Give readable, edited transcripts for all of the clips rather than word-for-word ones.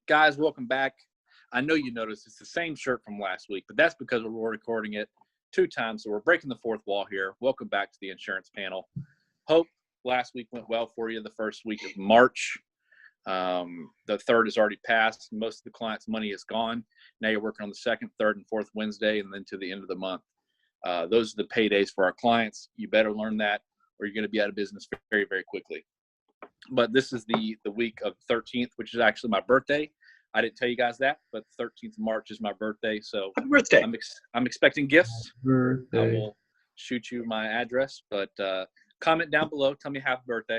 Guys, welcome back. I know you noticed it's the same shirt from last week, but that's because we're recording it 2 times, so we're breaking the fourth wall here. Welcome back to the insurance panel. Hope last week went well for you, the first week of March. The third has already passed. Most of the clients' money is gone. Now you're working on the second, third, and fourth Wednesday, and then to the end of the month. Those are the paydays for our clients. You better learn that, or you're going to be out of business very, very quickly. But this is the week of the 13th, which is actually my birthday. I didn't tell you guys that, but the 13th of March is my birthday. So happy birthday. I'm expecting gifts. Birthday. I will shoot you my address, but comment down below. Tell me happy birthday,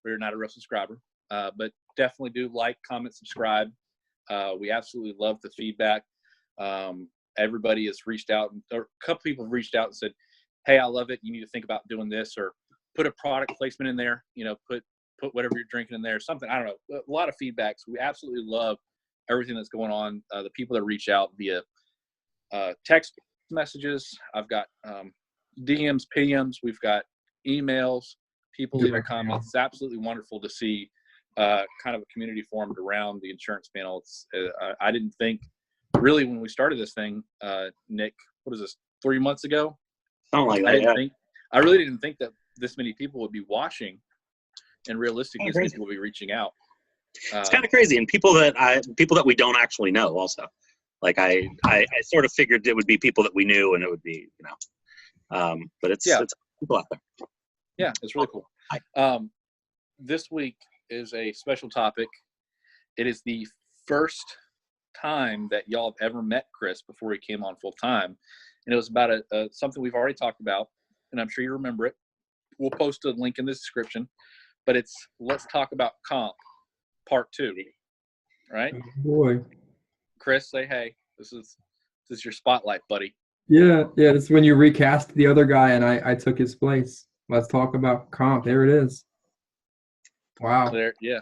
or you're not a real subscriber. But definitely do like, comment, subscribe. We absolutely love the feedback. Everybody has reached out, or a couple people have reached out and said, hey, I love it. You need to think about doing this, or put a product placement in there, put whatever you're drinking in there, something. I don't know. A lot of feedback. So we absolutely love everything that's going on. The people that reach out via text messages. I've got DMs, PMs. We've got emails, people leaving comments. It's absolutely wonderful to see kind of a community formed around the insurance panel. It's I didn't think really when we started this thing, Nick, what is this, 3 months ago? Something like that. I really didn't think that this many people would be watching, and realistically, this many people will be reaching out. It's kind of crazy, and people that we don't actually know also. Like I sort of figured it would be people that we knew, and it would be but it's people out there. Yeah, it's really cool. This week is a special topic. It is the first time that y'all have ever met Chris before he came on full time, and it was about something we've already talked about, and I'm sure you remember it. We'll post a link in the description, but it's Let's Talk About Comp Part 2, right? Oh boy, Chris, say hey. This is your spotlight, buddy. Yeah. This is when you recast the other guy, and I took his place. Let's talk about comp. There it is. Wow. Yeah.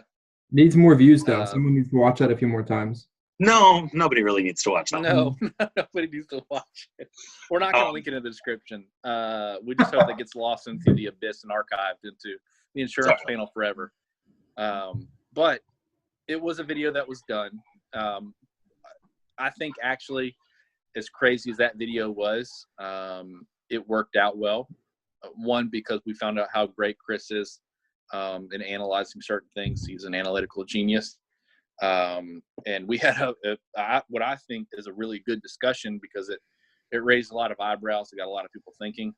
Needs more views though. Someone needs to watch that a few more times. No, nobody really needs to watch that. No, nobody needs to watch it. We're not going to link it in the description. We just hope that gets lost into the abyss and archived into the insurance panel forever. But it was a video that was done. I think actually, as crazy as that video was, it worked out well. One, because we found out how great Chris is in analyzing certain things. He's an analytical genius. And we had what I think is a really good discussion, because it raised a lot of eyebrows. It got a lot of people thinking,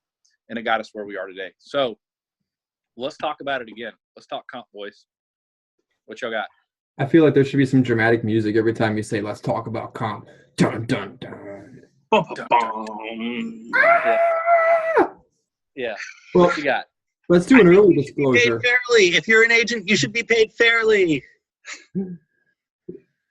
and it got us where we are today. So let's talk about it again. Let's talk comp, boys. What y'all got? I feel like there should be some dramatic music every time you say "Let's talk about comp." Dun dun dun. Bum, bum, bum. Yeah. Well, What you got? let's do an early Paid disclosure. fairly. If you're an agent, you should be paid fairly.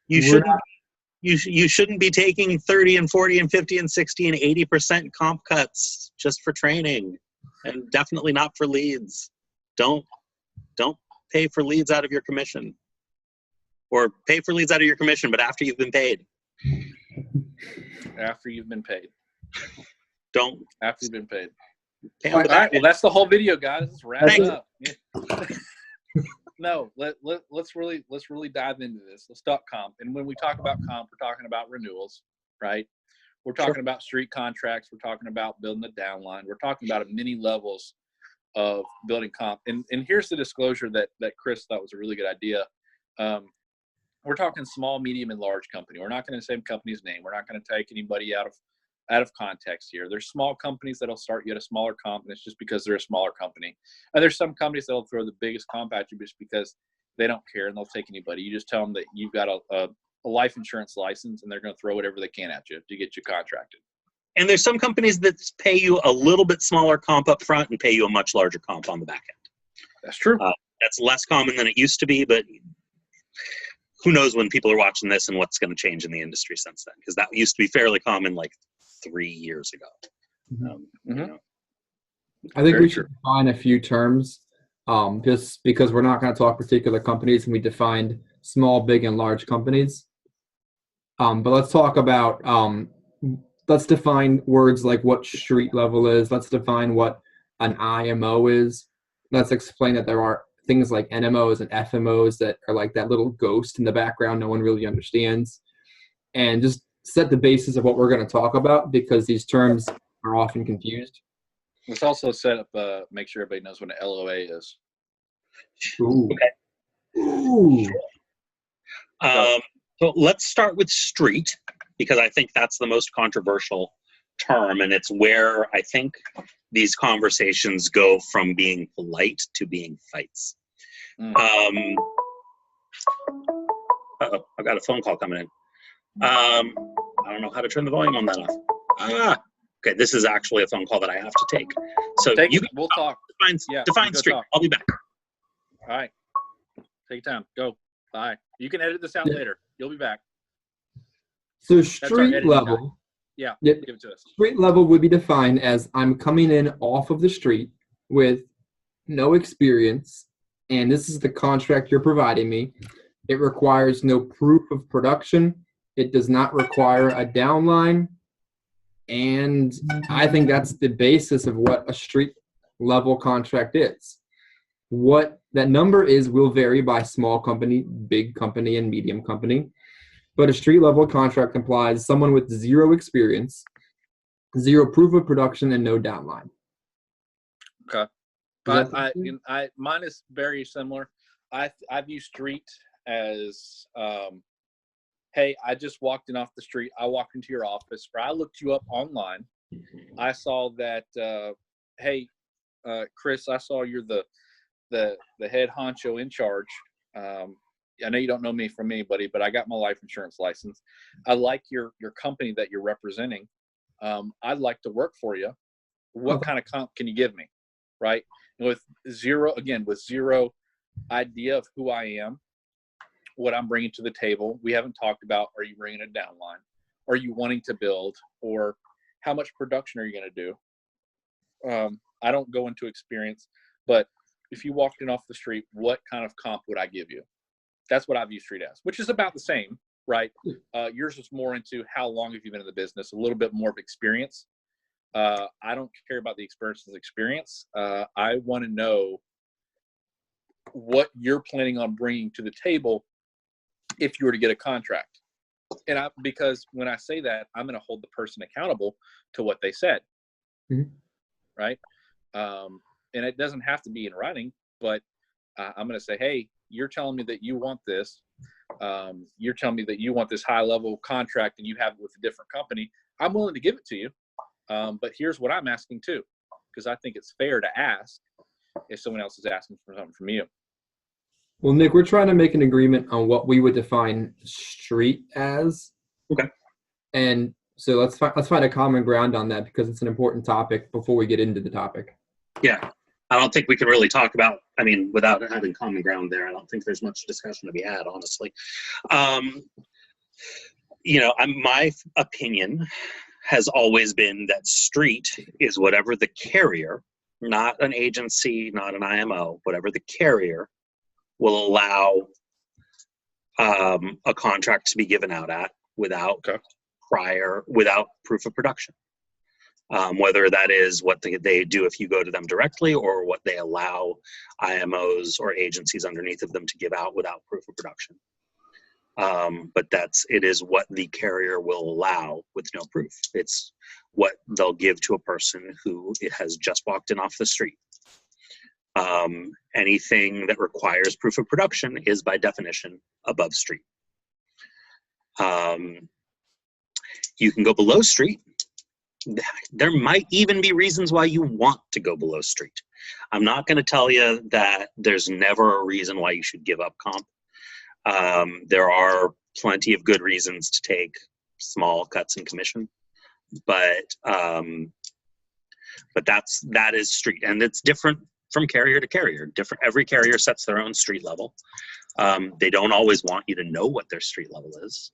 You shouldn't be taking 30 and 40 and 50 and 60 and 80% comp cuts just for training, and definitely not for leads. Don't pay for leads out of your commission, or pay for leads out of your commission, but after you've been paid. After you've been paid. Don't. After you've been paid. Pay All on the right. back Well, end. that's the whole video, guys. Let's wrap it Thanks. up. Yeah. No, let's really dive into this. Let's talk comp. And when we talk about comp, we're talking about renewals, right? We're talking about street contracts. We're talking about building a downline. We're talking about many levels of building comp. And here's the disclosure that Chris thought was a really good idea. We're talking small, medium, and large company. We're not going to say the company's name. We're not going to take anybody out of context here. There's small companies that'll start you at a smaller comp, and it's just because they're a smaller company. And there's some companies that'll throw the biggest comp at you just because they don't care, and they'll take anybody. You just tell them that you've got a life insurance license, and they're going to throw whatever they can at you to get you contracted. And there's some companies that pay you a little bit smaller comp up front and pay you a much larger comp on the back end. That's true. That's less common than it used to be, but who knows when people are watching this and what's going to change in the industry since then, because that used to be fairly common like 3 years ago. I think we should define a few terms, just because we're not going to talk particular companies, and we defined small, big, and large companies. But let's talk about, let's define words like what street level is. Let's define what an IMO is. Let's explain that there are things like NMOs and FMOs that are like that little ghost in the background no one really understands, and just set the basis of what we're going to talk about, because these terms are often confused. Let's also set up, make sure everybody knows what an LOA is. Ooh. Okay. Ooh. So let's start with street, because I think that's the most controversial term, and it's where I think these conversations go from being polite to being fights. Uh-oh, I got a phone call coming in. I don't know how to turn the volume on that off. Okay, this is actually a phone call that I have to take. So we'll talk. Define street. Talk. I'll be back. All right. Take your time. Go. Bye. You can edit this out later. You'll be back. So street level. Yeah, give it to us. Street level would be defined as I'm coming in off of the street with no experience, and this is the contract you're providing me. It requires no proof of production. It does not require a downline. And I think that's the basis of what a street level contract is. What that number is will vary by small company, big company, and medium company. But a street level contract implies someone with zero experience, zero proof of production, and no downline. Okay. Mine is very similar. I view street as, hey, I just walked in off the street. I walked into your office, or I looked you up online. I saw that, hey, Chris, I saw you're the head honcho in charge. I know you don't know me from anybody, but I got my life insurance license. I like your company that you're representing. I'd like to work for you. What kind of comp can you give me? Right. And with zero idea of who I am, what I'm bringing to the table. We haven't talked about, are you bringing a downline? Are you wanting to build? Or how much production are you going to do? I don't go into experience, but if you walked in off the street, what kind of comp would I give you? That's what I view street as, which is about the same, right? Yours is more into how long have you been in the business, a little bit more of experience. I don't care about the experience. I want to know what you're planning on bringing to the table if you were to get a contract. And because when I say that, I'm going to hold the person accountable to what they said. Mm-hmm. Right. And it doesn't have to be in writing, but I'm going to say, hey, you're telling me that you want this. You're telling me that you want this high level contract and you have it with a different company. I'm willing to give it to you. But here's what I'm asking too, because I think it's fair to ask if someone else is asking for something from you. Well, Nick, we're trying to make an agreement on what we would define street as. Okay. And so let's find a common ground on that, because it's an important topic before we get into the topic. Yeah. I don't think we can really talk about, without having common ground there, I don't think there's much discussion to be had, honestly. My opinion has always been that street is whatever the carrier, not an agency, not an IMO, whatever the carrier will allow a contract to be given out at without proof of production. Whether that is what they do if you go to them directly, or what they allow IMOs or agencies underneath of them to give out without proof of production. But it is what the carrier will allow with no proof. It's what they'll give to a person who has just walked in off the street. Anything that requires proof of production is by definition above street. You can go below street. There might even be reasons why you want to go below street. I'm not going to tell you that there's never a reason why you should give up comp. There are plenty of good reasons to take small cuts in commission, but that is street, and it's different from carrier to carrier. Every carrier sets their own street level. They don't always want you to know what their street level is.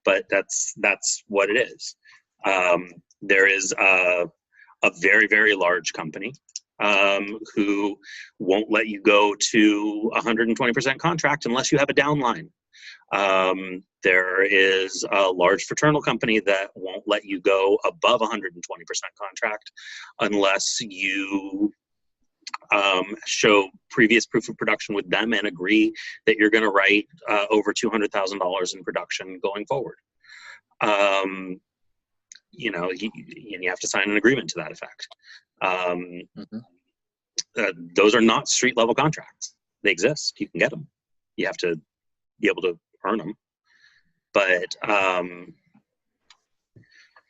But that's what it is. There is a very, very large company who won't let you go to 120% contract unless you have a downline. There is a large fraternal company that won't let you go above 120% contract unless you show previous proof of production with them, and agree that you're going to write over $200,000 in production going forward. You know, you have to sign an agreement to that effect. Those are not street level contracts. They exist. You can get them. You have to be able to earn them. But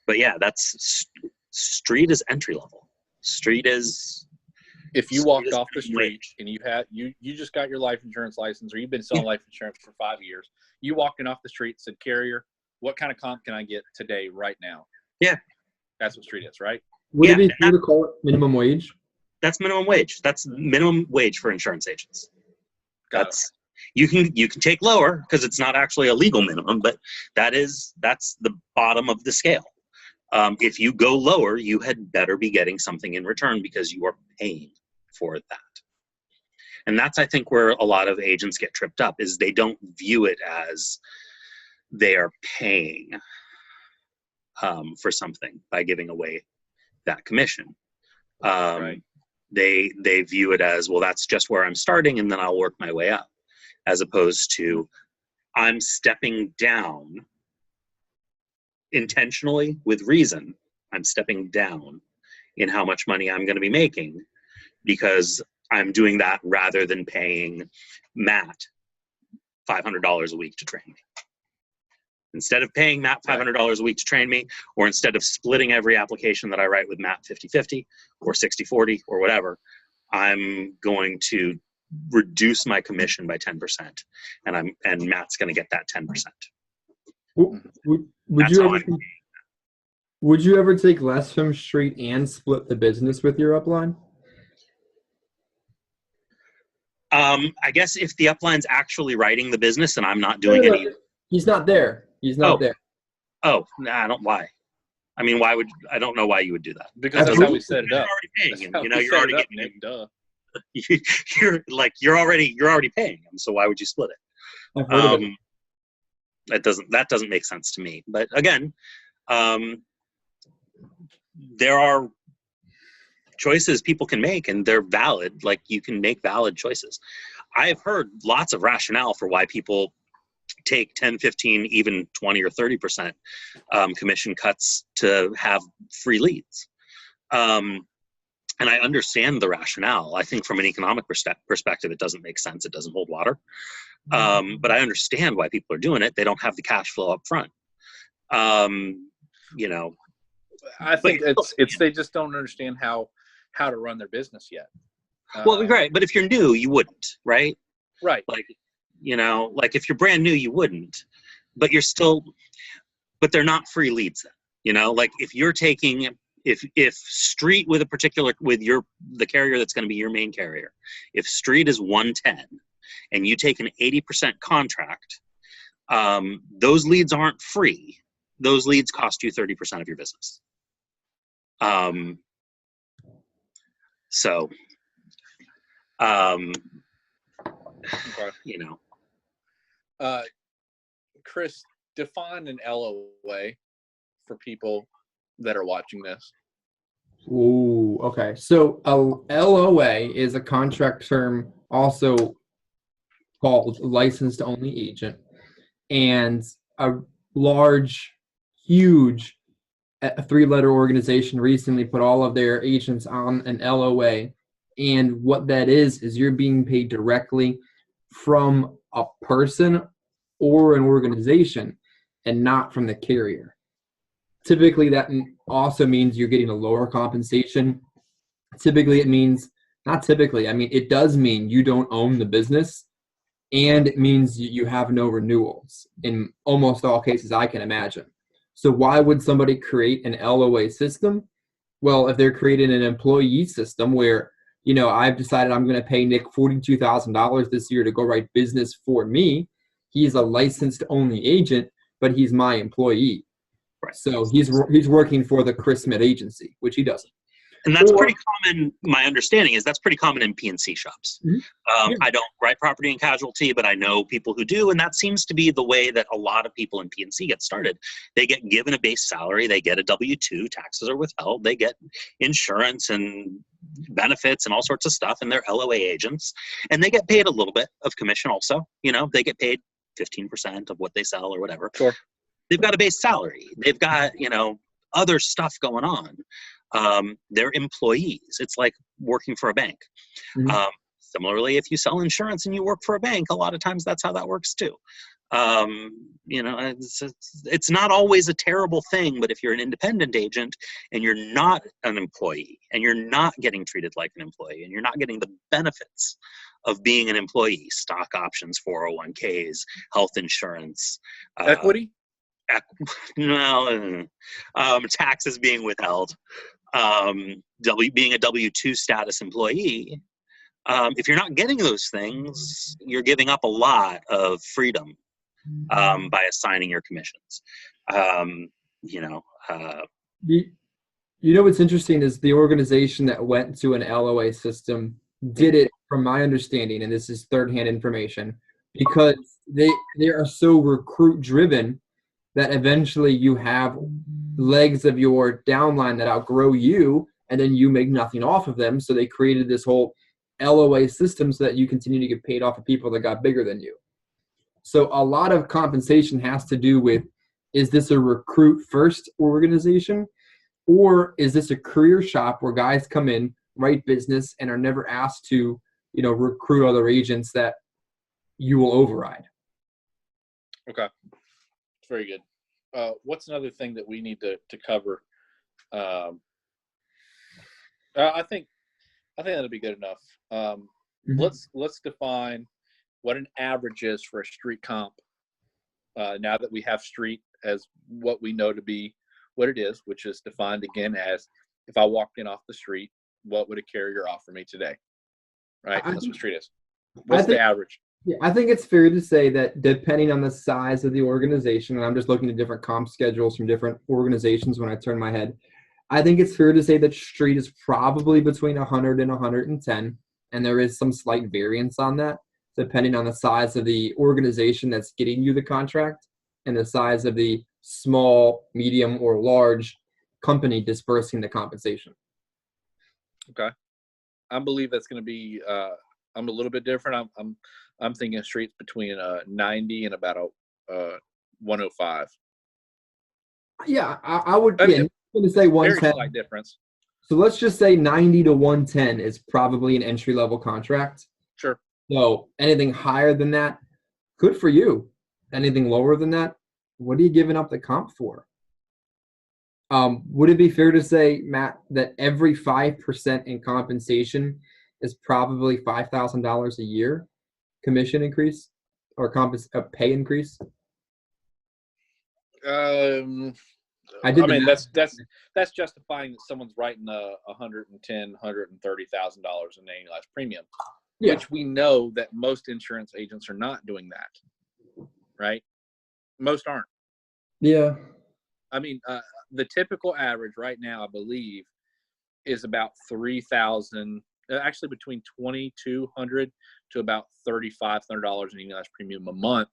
yeah, that's street is entry level. Street is. If you walked off the street and you just got your life insurance license, or you've been selling life insurance for 5 years, you walking off the street and said, "Carrier, what kind of comp can I get today, right now?" Yeah, that's what street is, right? Would it be fair to call it minimum wage? That's minimum wage. That's minimum wage for insurance agents. That's you can take lower because it's not actually a legal minimum, but that's the bottom of the scale. If you go lower, you had better be getting something in return because you are paying for that. And that's, I think, where a lot of agents get tripped up, is they don't view it as they are paying for something by giving away that commission. Right. They view it as, well, that's just where I'm starting and then I'll work my way up, as opposed to I'm stepping down intentionally with reason. I'm stepping down in how much money I'm going to be making because I'm doing that rather than paying Matt $500 a week to train me. Instead of paying Matt $500 a week to train me, or instead of splitting every application that I write with Matt 50-50 or 60-40 or whatever, I'm going to reduce my commission by 10%, and Matt's going to get that 10%. Would you ever take less from street and split the business with your upline? I guess if the upline's actually writing the business and I'm not doing any. He's not there. He's not there. Oh, nah, I don't. Why? I mean, why would I don't know why you would do that? Because that's how we set it up. You're already paying him. You know, you're already getting him. Duh. You're already paying him. So why would you split it? That doesn't make sense to me. But again, there are choices people can make, and they're valid. Like, you can make valid choices. I've heard lots of rationale for why people take 10, 15, even 20 or 30% commission cuts to have free leads. And I understand the rationale. I think from an economic perspective, it doesn't make sense. It doesn't hold water. But I understand why people are doing it. They don't have the cash flow up front. You know, I think it's they just don't understand how to run their business yet. Well, right. But if you're new, you wouldn't, right? Right. Like, you know, like if you're brand new, you wouldn't, but but they're not free leads then, you know, like if you're taking, if street with the carrier that's going to be your main carrier, if street is 110 and you take an 80% contract, those leads aren't free. Those leads cost you 30% of your business. You know. Chris, define an LOA for people that are watching this. Ooh, okay. So a LOA is a contract term, also called licensed only agent, and a large, huge, three-letter organization recently put all of their agents on an LOA, and what that is you're being paid directly from a person or an organization and not from the carrier. Typically, that also means you're getting a lower compensation. Typically, it means, not typically, I mean, it does mean you don't own the business, and it means you have no renewals in almost all cases I can imagine. So why would somebody create an LOA system? Well, if they're creating an employee system where, you know, I've decided I'm going to pay Nick $42,000 this year to go write business for me. He's a licensed only agent, but he's my employee. Right. So he's working for the Chris Smith agency, which he doesn't. And that's pretty common. My understanding is that's pretty common in P&C shops. Yeah. I don't write property and casualty, but I know people who do, and that seems to be the way that a lot of people in P&C get started. They get given a base salary, they get a W-2, taxes are withheld, they get insurance and benefits and all sorts of stuff, and they're LOA agents, and they get paid a little bit of commission also. They get paid 15% of what they sell or whatever. Sure. They've got a base salary. They've got, other stuff going on. They're employees. It's like working for a bank. Mhm. Similarly, if you sell insurance and you work for a bank, a lot of times that's how that works too. It's not always a terrible thing, but if you're an independent agent and you're not an employee and you're not getting treated like an employee and you're not getting the benefits of being an employee, stock options, 401ks, health insurance, Equity? No, taxes being withheld, being a W-2 status employee. If you're not getting those things, you're giving up a lot of freedom by assigning your commissions. What's interesting is the organization that went to an LOA system did it, from my understanding, and this is third-hand information, because they are so recruit-driven that eventually you have legs of your downline that outgrow you, and then you make nothing off of them. So they created this whole LOA system so that you continue to get paid off of people that got bigger than you. So a lot of compensation has to do with, is this a recruit-first organization, or is this a career shop where guys come in, write business, and are never asked to, recruit other agents that you will override? Okay. Very good. What's another thing that we need to cover? I think that'll be good enough. Let's define what an average is for a street comp. Now that we have street as what we know to be what it is, which is defined again as, if I walked in off the street, what would a carrier offer me today? Right? That's what street is. What's the average? Yeah, I think it's fair to say that depending on the size of the organization, and I'm just looking at different comp schedules from different organizations when I turn my head, I think it's fair to say that street is probably between 100 and 110, and there is some slight variance on that, depending on the size of the organization that's getting you the contract and the size of the small, medium, or large company dispersing the compensation. Okay. I believe that's going to be I'm a little bit different. I'm thinking streets between 90 and about 105. Yeah, I would. Yeah, I'm going to say 110. Very slight difference. So let's just say 90 to 110 is probably an entry level contract. Sure. So anything higher than that, good for you. Anything lower than that, what are you giving up the comp for? Would it be fair to say, Matt, that every 5% in compensation is probably $5,000 a year commission increase or pay increase? I mean, that's justifying that someone's writing $110,000, $130,000 in annualized premium, which we know that most insurance agents are not doing that, right? Most aren't. Yeah. I mean, the typical average right now, I believe, is about 3,000. Actually, between $2,200 to about $3,500 in annualized premium a month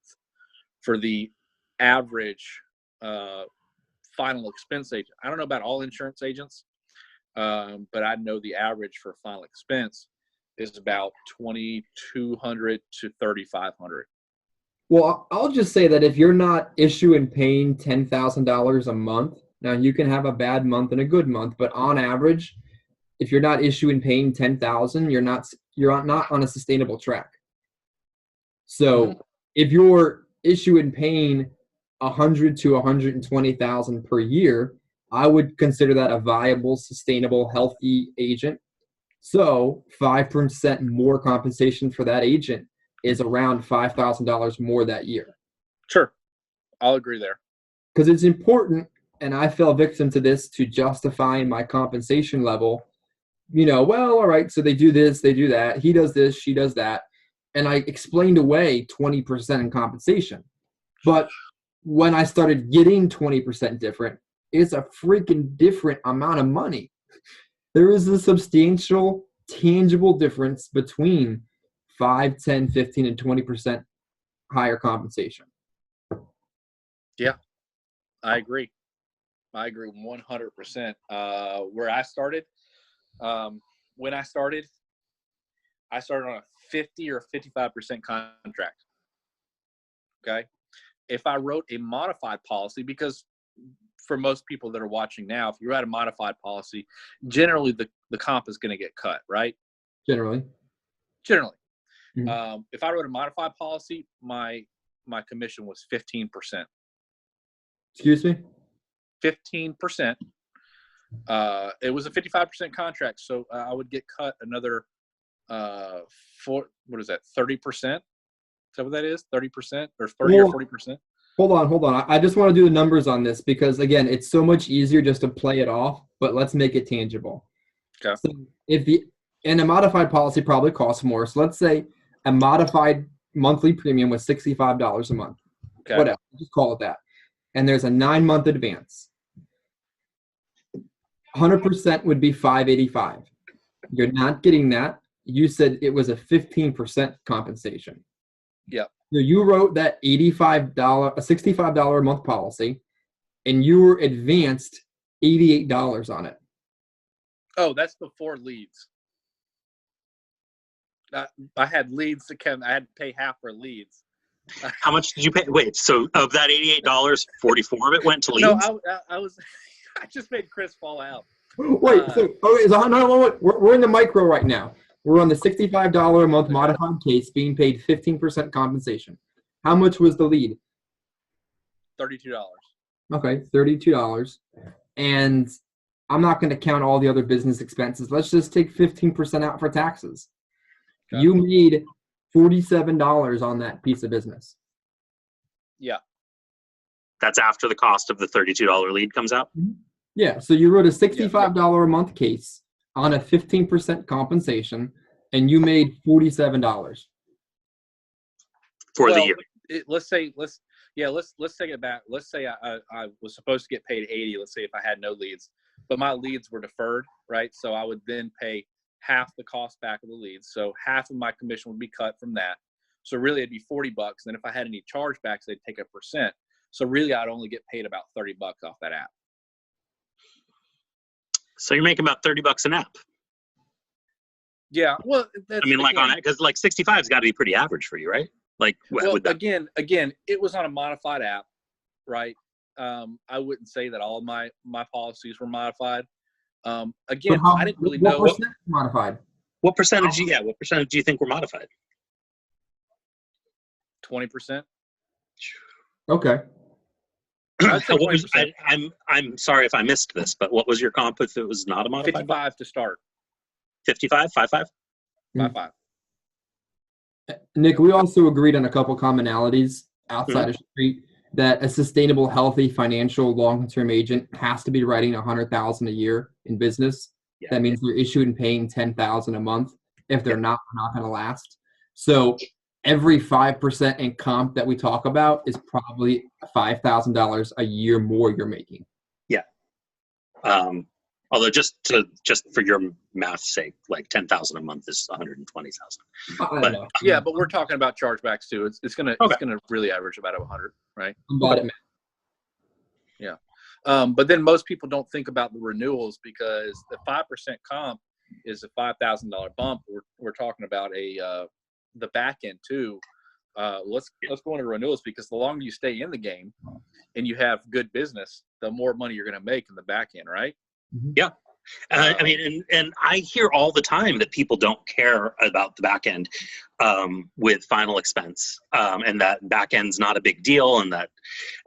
for the average final expense agent. I don't know about all insurance agents, but I know the average for final expense is about $2,200 to $3,500. Well, I'll just say that if you're not issuing paying $10,000 a month, now you can have a bad month and a good month, but on average, if you're not issuing paying $10,000, you're not on a sustainable track. So if you're issuing paying $100,000 to $120,000 per year, I would consider that a viable, sustainable, healthy agent. So 5% more compensation for that agent is around $5,000 more that year. Sure. I'll agree there. Because it's important, and I fell victim to this, to justifying my compensation level. Well, all right, so they do this, they do that. He does this, she does that. And I explained away 20% in compensation. But when I started getting 20% different, it's a freaking different amount of money. there is a substantial, tangible difference between 5, 10, 15, and 20% higher compensation. Yeah, I agree. I agree 100%. Where I started, when I started on a 50 or 55% contract. Okay. If I wrote a modified policy, because for most people that are watching now, if you write a modified policy, generally the comp is going to get cut, right? Generally. Mm-hmm. If I wrote a modified policy, my commission was 15%. Excuse me? 15%. It was a 55% contract, so I would get cut another 30%? Is that what that is? 30% or 30 or 40%? Hold on. I just want to do the numbers on this because, again, it's so much easier just to play it off, but let's make it tangible. Okay. So and a modified policy probably costs more. So let's say a modified monthly premium was $65 a month. Okay. Whatever. Just call it that. And there's a 9-month advance. 100% would be $585. You're not getting that. You said it was a 15% compensation. Yeah. So you wrote that $65 a month policy, and you were advanced $88 on it. Oh, that's before leads. I had leads to come. I had to pay half for leads. How much did you pay? Wait, so of that $88, 44 of it went to leads? No, I was. I just made Chris fall out. Wait, we're in the micro right now. We're on the $65 a month modified case, being paid 15% compensation. How much was the lead? $32. Okay, $32. And I'm not going to count all the other business expenses. Let's just take 15% out for taxes. Okay. You made $47 on that piece of business. Yeah. That's after the cost of the $32 lead comes out? Yeah, so you wrote a $65 a month case on a 15% compensation, and you made $47 for the year. Let's take it back. Let's say I was supposed to get paid $80. Let's say if I had no leads, but my leads were deferred, right? So I would then pay half the cost back of the leads. So half of my commission would be cut from that. So really it'd be $40. Then if I had any chargebacks, they'd take 1%. So really I'd only get paid about $30 off that app. So you're making about $30 an app. Yeah, well, that's, I mean, like on it, because like 65's got to be pretty average for you, right? Like, well, again, it was on a modified app, right? I wouldn't say that all my policies were modified. Again, I didn't really know what modified. What percentage? Yeah, what percentage do you think were modified? 20%. Okay. I'm sorry if I missed this, but what was your comp if it was not a modified? 55 to start. 55, 55? 55. Nick, we also agreed on a couple commonalities outside of Street that a sustainable, healthy, financial, long-term agent has to be writing $100,000 a year in business. Yeah. That means they're issued and paying $10,000 a month. If they're not, they're not going to last. So every 5% in comp that we talk about is probably $5,000 a year more you're making. Yeah. Although just for your math's sake, like 10,000 a month is 120,000. But yeah, but we're talking about chargebacks too. It's gonna really average about 100, right? I'm bad at math. Yeah. But then most people don't think about the renewals because the 5% comp is a $5,000 bump. We're talking about the back end too. Let's go into renewals because the longer you stay in the game and you have good business, the more money you're going to make in the back end, right? Yeah. I mean, and I hear all the time that people don't care about the back end with final expense, and that back end's not a big deal. And that,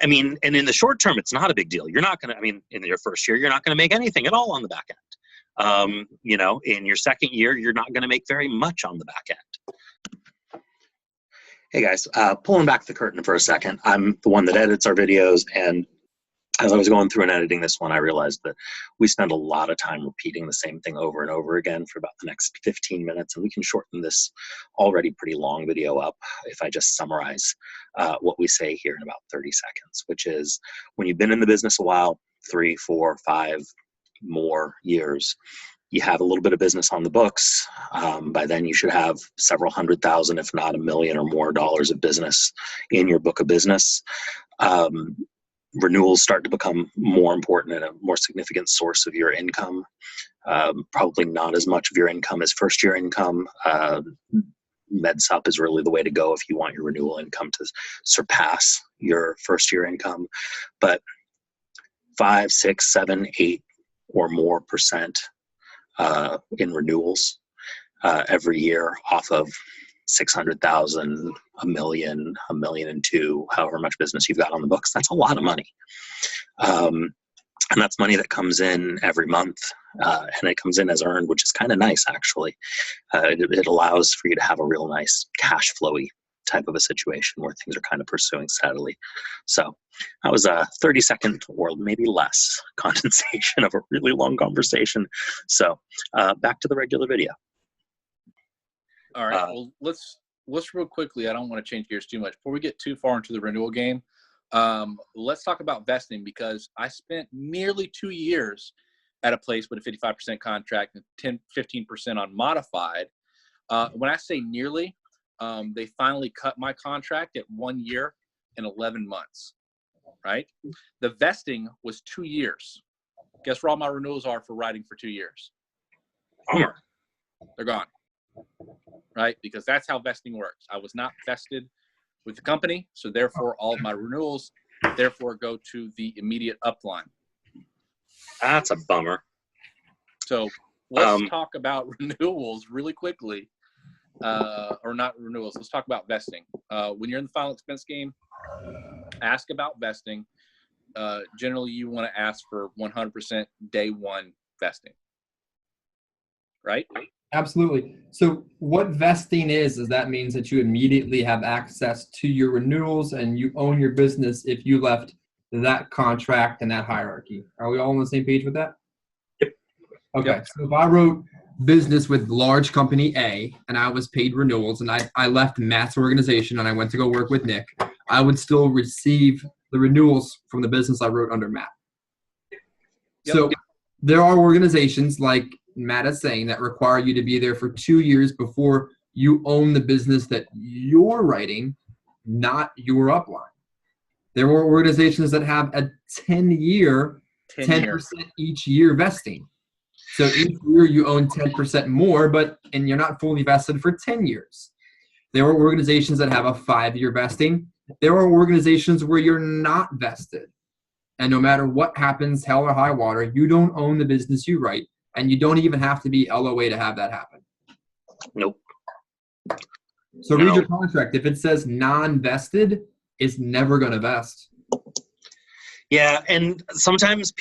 I mean, and in the short term, it's not a big deal. You're not going to, I mean, in your first year, you're not going to make anything at all on the back end. You know, in your second year, you're not going to make very much on the back end. Hey guys, pulling back the curtain for a second. I'm the one that edits our videos, and as I was going through and editing this one, I realized that we spend a lot of time repeating the same thing over and over again for about the next 15 minutes, and we can shorten this already pretty long video up if I just summarize what we say here in about 30 seconds, which is when you've been in the business a while, 3, 4, 5 more years, you have a little bit of business on the books. By then you should have several $100,000, if not $1 million or more dollars of business in your book of business. Renewals start to become more important and a more significant source of your income. Probably not as much of your income as first year income. MedSup is really the way to go if you want your renewal income to surpass your first year income. But 5, 6, 7, 8 or more percent in renewals every year off of 600,000, $1 million, $1.2 million, however much business you've got on the books. That's a lot of money. And that's money that comes in every month, and it comes in as earned, which is kind of nice, actually. It allows for you to have a real nice cash flowy type of a situation where things are kind of pursuing steadily. So that was a 30-second or maybe less condensation of a really long conversation. So back to the regular video. All right. Well, let's real quickly. I don't want to change gears too much before we get too far into the renewal game. Let's talk about vesting, because I spent nearly 2 years at a place with a 55% contract and 15% on modified. When I say nearly, they finally cut my contract at 1 year and 11 months, right? The vesting was 2 years. Guess where all my renewals are for writing for 2 years? They're gone, right? Because that's how vesting works. I was not vested with the company, so therefore all of my renewals therefore go to the immediate upline. That's a bummer. So let's talk about renewals really quickly, or not renewals. Let's talk about vesting. When you're in the final expense game, ask about vesting. Generally, you want to ask for 100% day one vesting, right? Absolutely. So what vesting is that means that you immediately have access to your renewals and you own your business if you left that contract and that hierarchy. Are we all on the same page with that? Yep. Okay. Yep. So if I wrote business with large company A and I was paid renewals and I left Matt's organization and I went to go work with Nick, I would still receive the renewals from the business I wrote under Matt. Yep. So there are organizations like Matt is saying that require you to be there for 2 years before you own the business that you're writing, not your upline. There are organizations that have a 10-year, 10% each year vesting. So each year you own 10% more, and you're not fully vested for 10 years. There are organizations that have a 5-year vesting. There are organizations where you're not vested. And no matter what happens, hell or high water, you don't own the business you write. And you don't even have to be LOA to have that happen. Nope. So read your contract. If it says non-vested, it's never going to vest. Yeah, and sometimes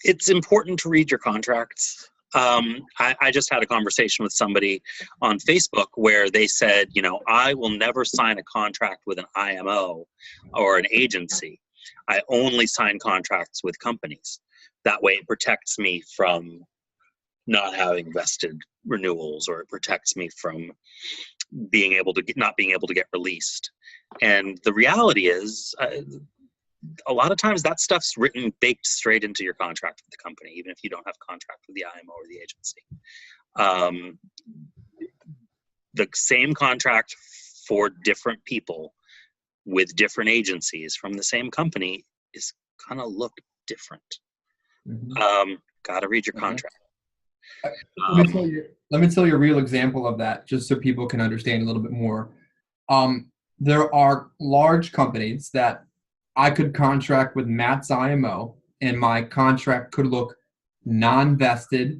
it's important to read your contracts. I just had a conversation with somebody on Facebook where they said, I will never sign a contract with an IMO or an agency. I only sign contracts with companies. That way it protects me from not having vested renewals, or it protects me from not being able to get released. And the reality is, a lot of times that stuff's baked straight into your contract with the company, even if you don't have a contract with the IMO or the agency. The same contract for different people with different agencies from the same company is gonna look different. Got to read your contract. Let me tell you a real example of that, just so people can understand a little bit more. There are large companies that I could contract with Matt's IMO, and my contract could look non-vested,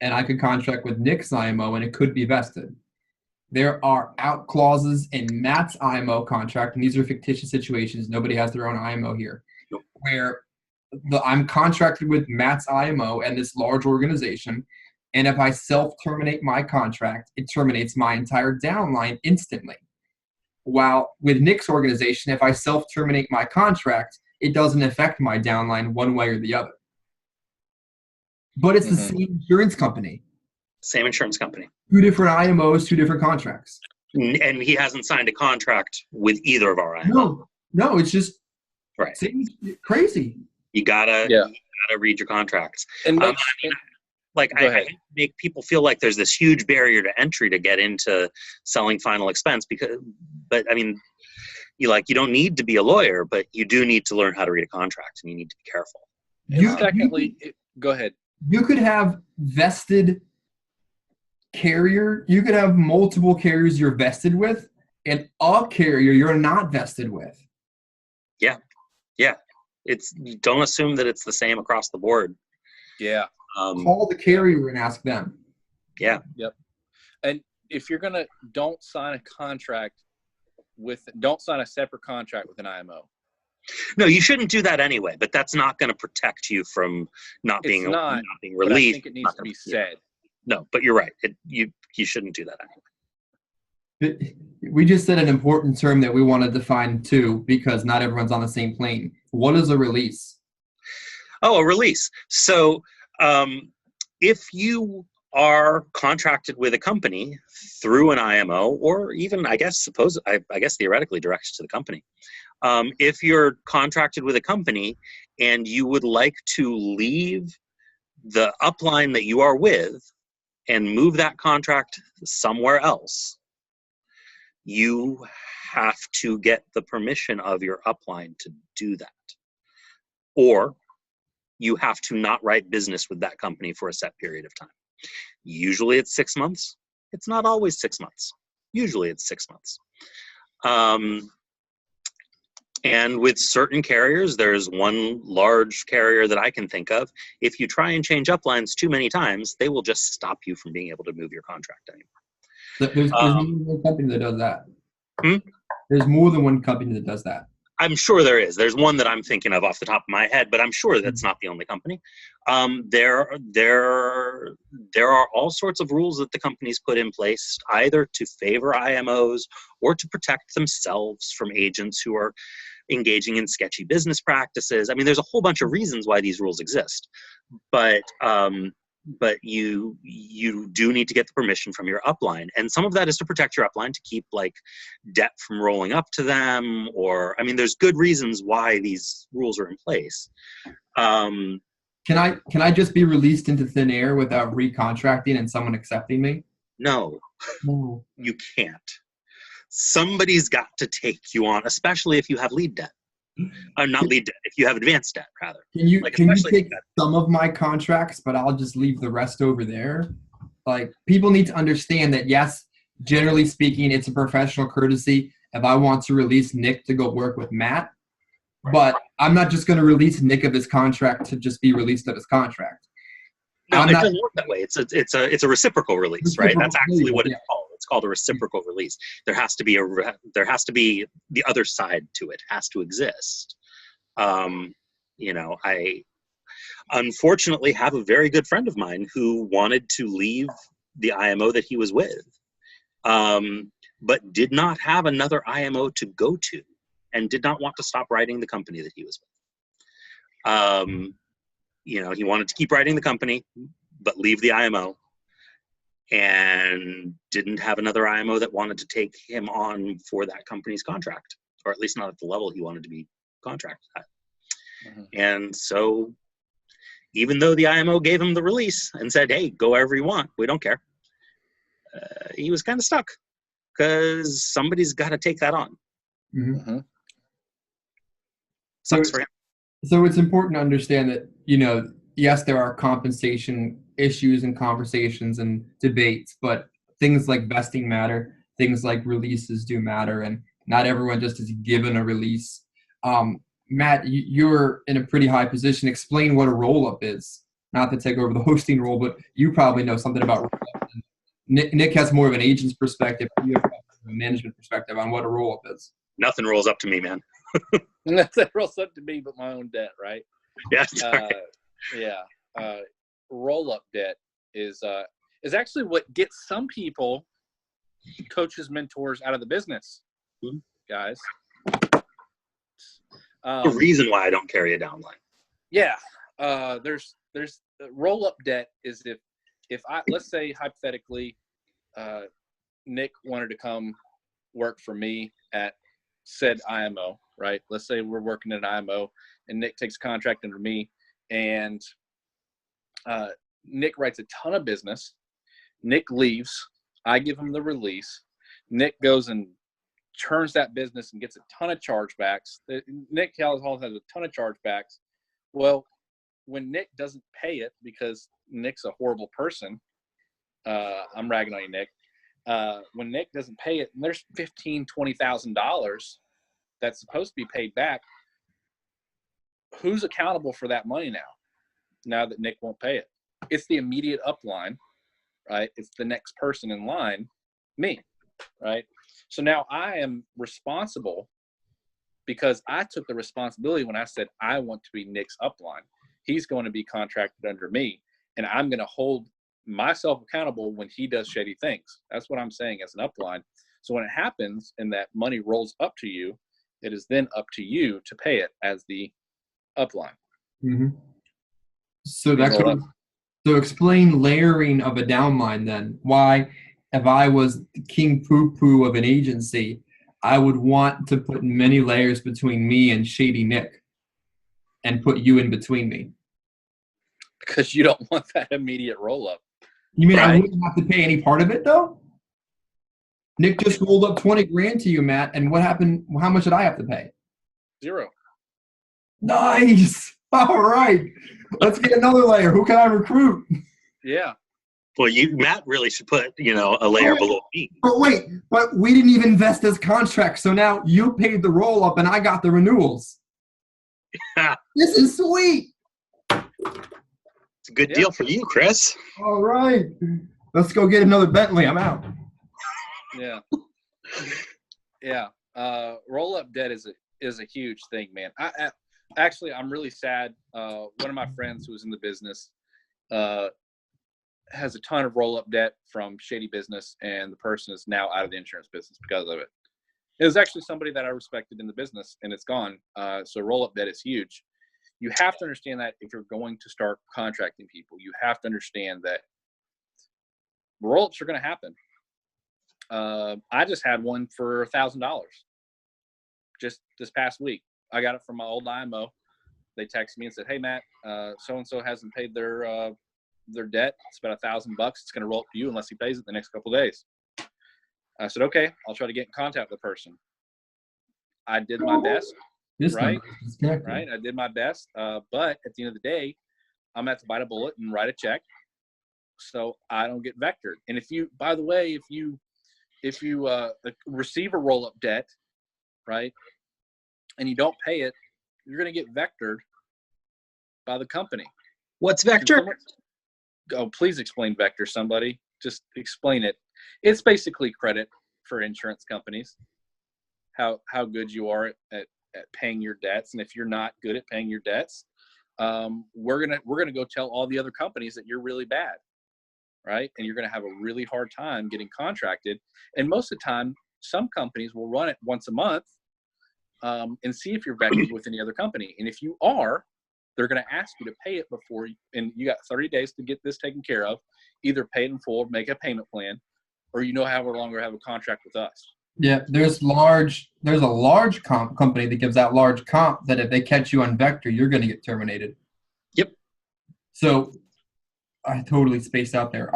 and I could contract with Nick's IMO, and it could be vested. There are out clauses in Matt's IMO contract, and these are fictitious situations. Nobody has their own IMO here, where I'm contracted with Matt's IMO and this large organization, and if I self-terminate my contract, it terminates my entire downline instantly. While with Nick's organization, if I self-terminate my contract, it doesn't affect my downline one way or the other. But it's the same insurance company. Same insurance company. 2 different IMOs, 2 different contracts. And he hasn't signed a contract with either of our IMOs. No, it's just right. Crazy. You gotta read your contracts. And Like Go I ahead. make people feel like there's this huge barrier to entry to get into selling final expense but I mean, you don't need to be a lawyer, but you do need to learn how to read a contract, and you need to be careful. And secondly, go ahead. You could have vested carrier. You could have multiple carriers you're vested with, and a carrier you're not vested with. Yeah. Don't assume that it's the same across the board. Yeah. Call the carrier and ask them. Yeah. Yep. And if you're gonna, don't sign a separate contract with an IMO. No, you shouldn't do that anyway. But that's not going to protect you from not being But I released. think it needs to be said. No, but you're right. You shouldn't do that anyway. We just said an important term that we want to define too, because not everyone's on the same plane. What is a release? Oh, a release. So if you are contracted with a company through an IMO, or even I guess theoretically direct to the company. If you're contracted with a company and you would like to leave the upline that you are with and move that contract somewhere else, you have to get the permission of your upline to do that. Or you have to not write business with that company for a set period of time. Usually it's 6 months. It's not always 6 months. Usually it's 6 months. And with certain carriers, there's one large carrier that I can think of. If you try and change uplines too many times, they will just stop you from being able to move your contract anymore. There's more than one company that does that. Hmm? There's more than one company that does that. I'm sure there is. There's one that I'm thinking of off the top of my head, but I'm sure that's not the only company. There are all sorts of rules that the companies put in place, either to favor IMOs or to protect themselves from agents who are engaging in sketchy business practices. I mean, there's a whole bunch of reasons why these rules exist, but you do need to get the permission from your upline, and some of that is to protect your upline, to keep like debt from rolling up to them, or I mean, there's good reasons why these rules are in place. Can I just be released into thin air without recontracting and someone accepting me? No, you can't. Somebody's got to take you on, especially if you have lead debt. Not lead debt, if you have advanced debt, rather. Can you take some of my contracts, but I'll just leave the rest over there? Like, people need to understand that, yes, generally speaking, it's a professional courtesy if I want to release Nick to go work with Matt, but I'm not just going to release Nick of his contract to just be released of his contract. No, it doesn't work that way. It's a reciprocal release, right? That's actually what it's called. It's called a reciprocal release. There has to be the other side to it. Has to exist. I unfortunately have a very good friend of mine who wanted to leave the IMO that he was with, but did not have another IMO to go to, and did not want to stop writing the company that he was with. He wanted to keep writing the company, but leave the IMO, and didn't have another IMO that wanted to take him on for that company's contract, or at least not at the level he wanted to be contracted at. Mm-hmm. And so even though the IMO gave him the release and said, hey, go wherever you want, we don't care, he was kind of stuck because somebody's got to take that on. Mm-hmm. Sucks for him. So it's important to understand that, yes, there are compensation issues and conversations and debates, but things like vesting matter, things like releases do matter, and not everyone just is given a release. Matt, you're in a pretty high position. Explain what a roll-up is. Not to take over the hosting role, but you probably know something about roll-up. Nick has more of an agent's perspective. You have a management perspective on what a roll-up is. Nothing rolls up to me, man. Nothing rolls up to me but my own debt, right? Yeah. Roll-up debt is actually what gets some people, coaches, mentors, out of the business, guys. The reason why I don't carry a downline. Yeah. There's roll-up debt is if let's say hypothetically, Nick wanted to come work for me at said IMO, right? Let's say we're working at an IMO and Nick takes a contract under me, and Nick writes a ton of business. Nick leaves. I give him the release. Nick goes and turns that business and gets a ton of chargebacks. Nick Hall has a ton of chargebacks. Well, when Nick doesn't pay it because Nick's a horrible person, I'm ragging on you, Nick. When Nick doesn't pay it, and there's $15,000, $20,000 that's supposed to be paid back, who's accountable for that money now that Nick won't pay it? It's the immediate upline, right? It's the next person in line, me, right? So now I am responsible because I took the responsibility when I said I want to be Nick's upline. He's going to be contracted under me, and I'm going to hold myself accountable when he does shady things. That's what I'm saying as an upline. So when it happens and that money rolls up to you, it is then up to you to pay it as the upline. Mm-hmm. So explain layering of a downline then. Why, if I was the king poo-poo of an agency, I would want to put many layers between me and Shady Nick and put you in between me. Because you don't want that immediate roll-up. You mean right? I wouldn't have to pay any part of it, though? Nick just rolled up 20 grand to you, Matt, and what happened? How much did I have to pay? 0. Nice. All right. Let's get another layer. Who can I recruit? Yeah. Well, Matt really should put, a layer below me. But we didn't even invest as contracts, so now you paid the roll-up and I got the renewals. This is sweet. It's a good deal for you, Chris. All right. Let's go get another Bentley. I'm out. Yeah. Yeah. Roll-up debt is a huge thing, man. Actually, I'm really sad. One of my friends who was in the business has a ton of roll-up debt from shady business, and the person is now out of the insurance business because of it. It was actually somebody that I respected in the business, and it's gone. So roll-up debt is huge. You have to understand that if you're going to start contracting people, you have to understand that roll-ups are going to happen. I just had one for $1,000 just this past week. I got it from my old IMO. They texted me and said, "Hey, Matt, so-and-so hasn't paid their debt. It's about $1,000. It's going to roll up to you unless he pays it the next couple of days." I said, "Okay, I'll try to get in contact with the person." I did my best, right? Right. I did my best. But at the end of the day, I'm going to have to bite a bullet and write a check so I don't get vectored. And if you, by the way, if you receive a roll-up debt, right, and you don't pay it, you're going to get vectored by the company. What's vector? Oh, please explain vector, somebody. Just explain it. It's basically credit for insurance companies. How good you are at paying your debts, and if you're not good at paying your debts, we're gonna go tell all the other companies that you're really bad, right? And you're gonna have a really hard time getting contracted. And most of the time, some companies will run it once a month and see if you're vectored with any other company. And if you are, they're going to ask you to pay it before, and you got 30 days to get this taken care of. Either pay it in full, make a payment plan, or no longer have a contract with us. Yeah, there's a large company that gives out large comp that if they catch you on vector, you're going to get terminated. Yep. So I totally spaced out there.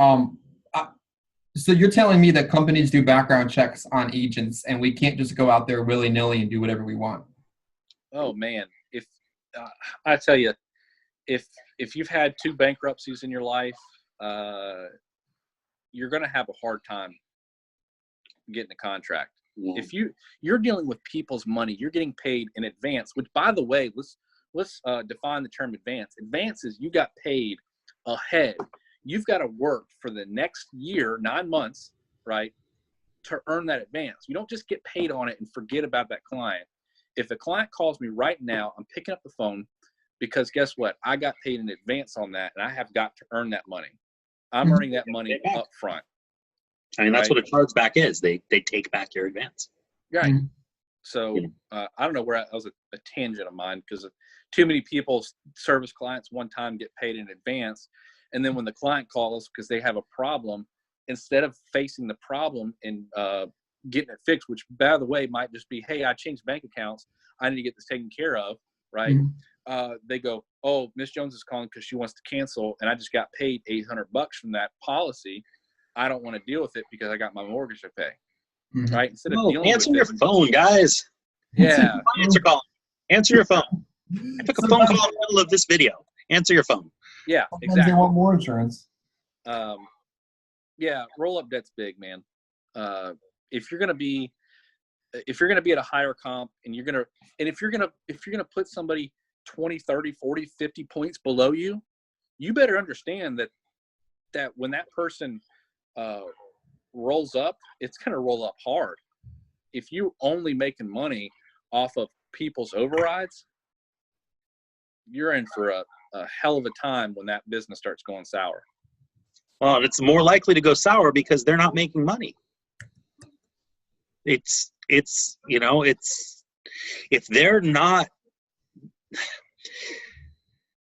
So you're telling me that companies do background checks on agents, and we can't just go out there willy-nilly and do whatever we want? Oh man, if I tell you, if you've had 2 bankruptcies in your life, you're going to have a hard time getting a contract. Yeah. If you're dealing with people's money, you're getting paid in advance. Which, by the way, let's define the term advance. Advance is you got paid ahead. You've got to work for the next year, 9 months, right, to earn that advance. You don't just get paid on it and forget about that client. If a client calls me right now, I'm picking up the phone because guess what? I got paid in advance on that, and I have got to earn that money. I'm earning that money up front. I mean, that's right? What a chargeback is. They take back your advance. Right. Mm-hmm. So I don't know where that was a tangent of mine because too many people service clients one time, get paid in advance. And then when the client calls because they have a problem, instead of facing the problem and getting it fixed, which by the way might just be, hey, I changed bank accounts, I need to get this taken care of, right? they go, oh, Miss Jones is calling because she wants to cancel, and I just got paid $800 from that policy. I don't want to deal with it because I got my mortgage to pay. Mhm. Right? Instead of No, dealing answer with your it, phone, guys. yeah, Answer call. Answer your phone. I took a phone call in the middle of this video. Answer your phone. yeah, Sometimes exactly. they want more insurance. Yeah, roll up debt's big, man. If you're gonna be at a higher comp, and if you're gonna put somebody 20, 30, 40, 50 points below you, you better understand that when that person rolls up, it's gonna roll up hard. If you only making money off of people's overrides, you're in for a hell of a time when that business starts going sour. Well, and it's more likely to go sour because they're not making money. It's if they're not,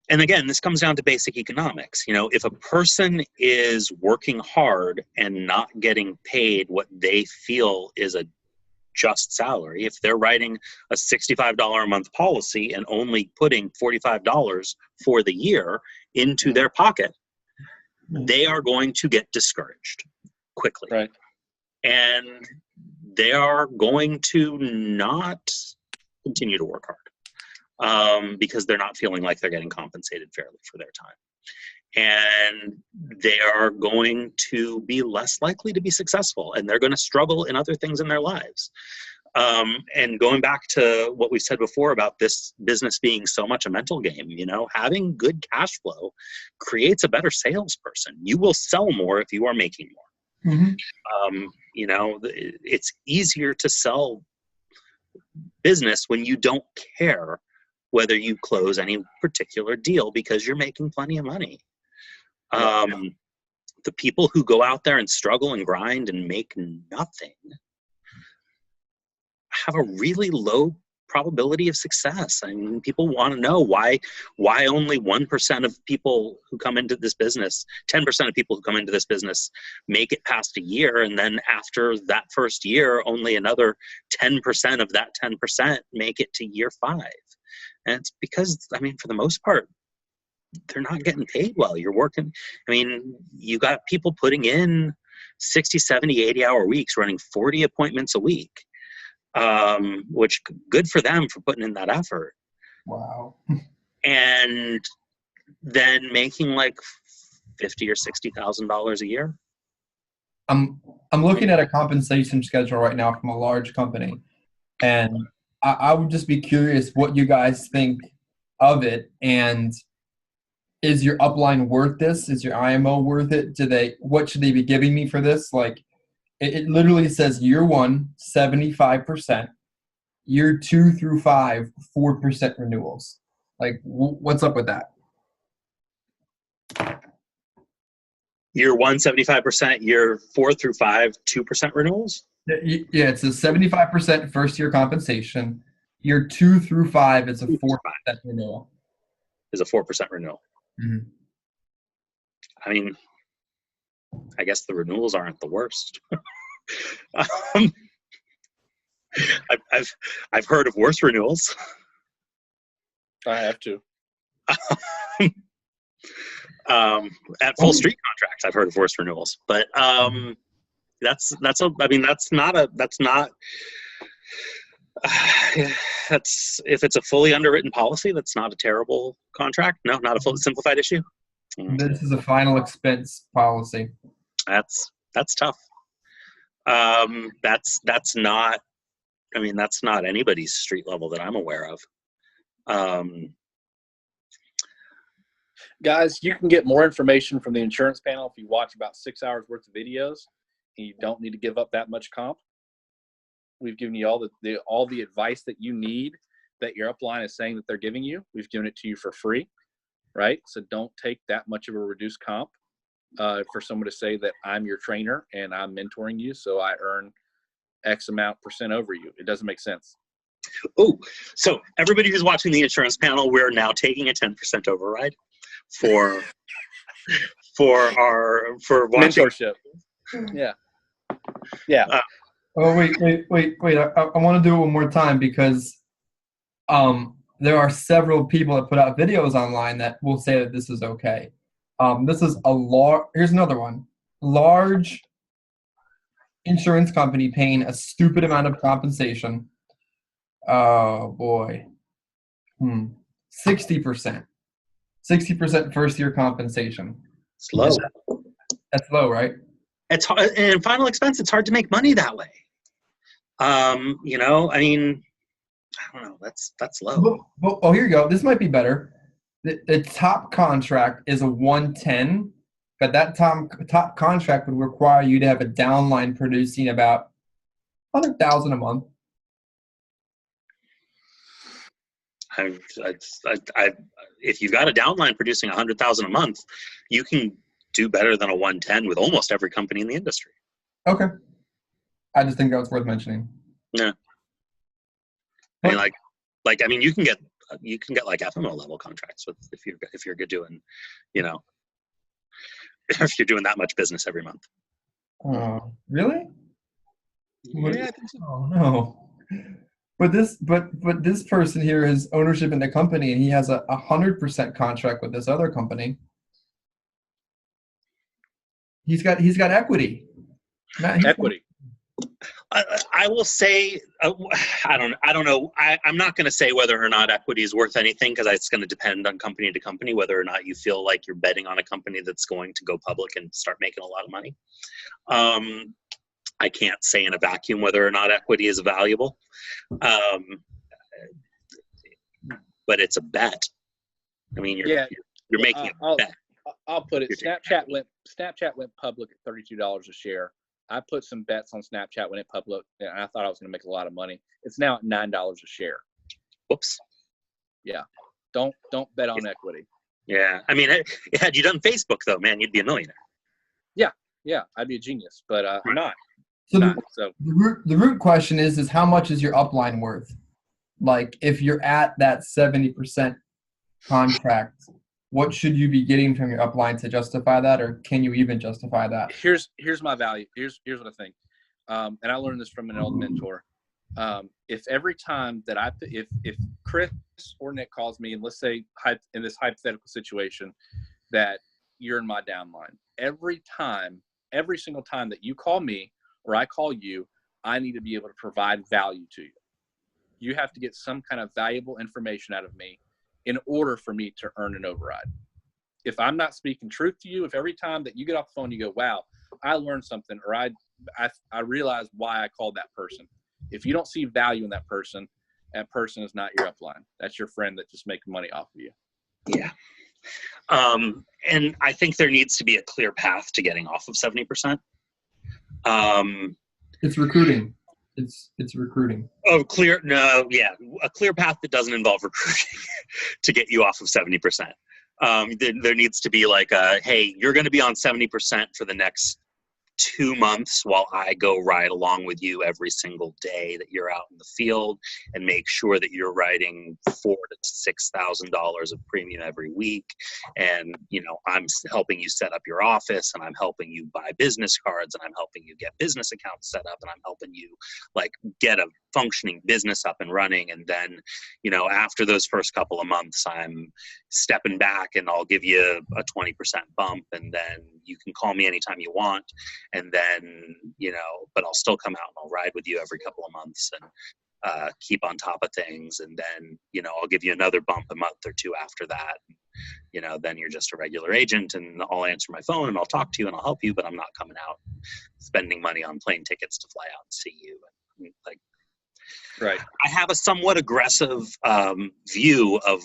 and again, this comes down to basic economics. If a person is working hard and not getting paid what they feel is a just salary, if they're writing a $65 a month policy and only putting $45 for the year into their pocket, they are going to get discouraged quickly. Right. And they are going to not continue to work hard because they're not feeling like they're getting compensated fairly for their time. And they are going to be less likely to be successful, and they're going to struggle in other things in their lives. And going back to what we said before about this business being so much a mental game, having good cash flow creates a better salesperson. You will sell more if you are making more. Mm-hmm. It's easier to sell business when you don't care whether you close any particular deal because you're making plenty of money. The people who go out there and struggle and grind and make nothing have a really low probability of success. I mean, people want to know why only 1% of people who come into this business, 10% of people who come into this business make it past a year, and then after that first year, only another 10% of that 10% make it to year 5. And it's because, for the most part, they're not getting paid well. You're working, you got people putting in 60, 70, 80-hour weeks, running 40 appointments a week. Which good for them for putting in that effort. Wow. And then making like $50,000 or $60,000 a year. I'm looking at a compensation schedule right now from a large company, and I would just be curious what you guys think of it. And is your upline worth this? Is your IMO worth it? What should they be giving me for this? Like, it literally says year 1, 75%, year 2 through 5, 4% renewals. Like, what's up with that? Year 1, 75%, year 4 through 5, 2% renewals? Yeah, it's a 75% first year compensation. Year 2 through 5 is a 4% renewal. Is a 4% renewal. Mm-hmm. I guess the renewals aren't the worst. I've heard of worse renewals. I have to. At full street contracts, I've heard of worse renewals, but that's if it's a fully underwritten policy, that's not a terrible contract. No, not a fully simplified issue. This is a final expense policy. That's tough. That's not anybody's street level that I'm aware of. Guys, you can get more information from the insurance panel if you watch about 6 hours worth of videos, and you don't need to give up that much comp. We've given you all the advice that you need that your upline is saying that they're giving you. We've given it to you for free, right? So don't take that much of a reduced comp for someone to say that I'm your trainer and I'm mentoring you, so I earn X amount % over you. It doesn't make sense. Oh, so everybody who's watching the insurance panel, we're now taking a 10% override for watching. Mentorship. Yeah. Oh, wait. I want to do it one more time because there are several people that put out videos online that will say that this is okay. This is here's another one. Large insurance company paying a stupid amount of compensation. Oh boy. 60%. 60% first year compensation. It's low. That's low, right? It's hard, and final expense, it's hard to make money that way. You know, I mean, I don't know. That's low. Oh, here you go. This might be better. The top contract is a 110, but that top contract would require you to have a downline producing about 100,000 a month. If you've got a downline producing 100,000 a month, you can do better than a 110 with almost every company in the industry. Okay. I just think that was worth mentioning. Yeah. I mean, I mean, you can get like FMO level contracts with if you're good doing, you know, if you're doing that much business every month. Oh, really? Yeah, I think so. Oh no. But this person here has ownership in the company, and he has a 100% contract with this other company. He's got equity. Equity. I will say, I don't know. I'm not going to say whether or not equity is worth anything, because it's going to depend on company to company, whether or not you feel like you're betting on a company that's going to go public and start making a lot of money. I can't say in a vacuum whether or not equity is valuable. But it's a bet. I mean, you're making a bet. I'll put it. Snapchat went public at $32 a share. I put some bets on Snapchat when it public, and I thought I was going to make a lot of money. It's now at $9 a share. Whoops. Yeah. Don't bet on equity. Yeah. I mean, had you done Facebook though, man, you'd be a millionaire. Yeah. I'd be a genius, but I'm not. So the root question is how much is your upline worth? Like, if you're at that 70% contract, what should you be getting from your upline to justify that, or can you even justify that? Here's my value. Here's what I think, and I learned this from an old mentor. If every time that if Chris or Nick calls me, and let's say in this hypothetical situation that you're in my downline, every single time that you call me or I call you, I need to be able to provide value to you. You have to get some kind of valuable information out of me in order for me to earn an override. If I'm not speaking truth to you, if every time that you get off the phone, you go, wow, I learned something, or I realized why I called that person. If you don't see value in that person is not your upline. That's your friend that just makes money off of you. Yeah. And I think there needs to be a clear path to getting off of 70%. It's recruiting. It's recruiting. A clear path that doesn't involve recruiting to get you off of 70%. There needs to be like hey, you're going to be on 70% for the next 2 months while I go ride along with you every single day that you're out in the field, and make sure that you're writing $4,000 to $6,000 of premium every week. And, you know, I'm helping you set up your office, and I'm helping you buy business cards, and I'm helping you get business accounts set up, and I'm helping you like get a functioning business up and running. And then, you know, after those first couple of months, I'm stepping back and I'll give you a 20% bump, and then you can call me anytime you want. And then, you know, but I'll still come out and I'll ride with you every couple of months and keep on top of things. And then, you know, I'll give you another bump a month or two after that. You know, then you're just a regular agent, and I'll answer my phone and I'll talk to you and I'll help you, but I'm not coming out spending money on plane tickets to fly out and see you. And, like, right. I have a somewhat aggressive view of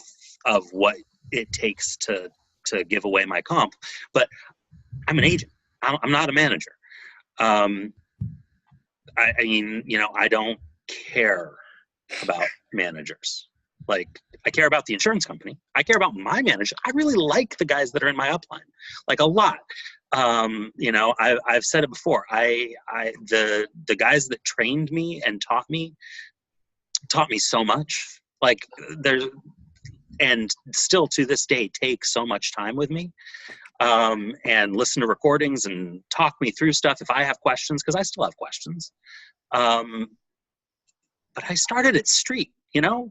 what it takes to give away my comp, but I'm an agent. I'm not a manager. I mean, you know, I don't care about managers. Like, I care about the insurance company. I care about my manager. I really like the guys that are in my upline, like a lot. You know, I've said it before. The guys that trained me and taught me so much. Like, and still to this day take so much time with me. And listen to recordings and talk me through stuff if I have questions, because I still have questions. But I started at Street.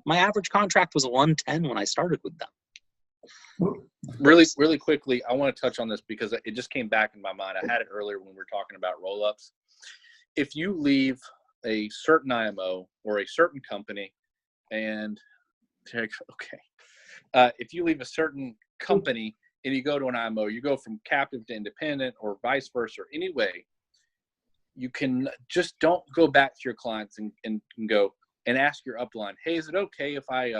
my average contract was a 110 when I started with them. Really quickly, I want to touch on this because it just came back in my mind. I had it earlier when we were talking about roll-ups. If you leave a certain IMO or a certain company, and if you leave a certain company and you go to an IMO, you go from captive to independent or vice versa, or anyway, you can just don't go back to your clients and go and ask your upline, hey, is it okay if I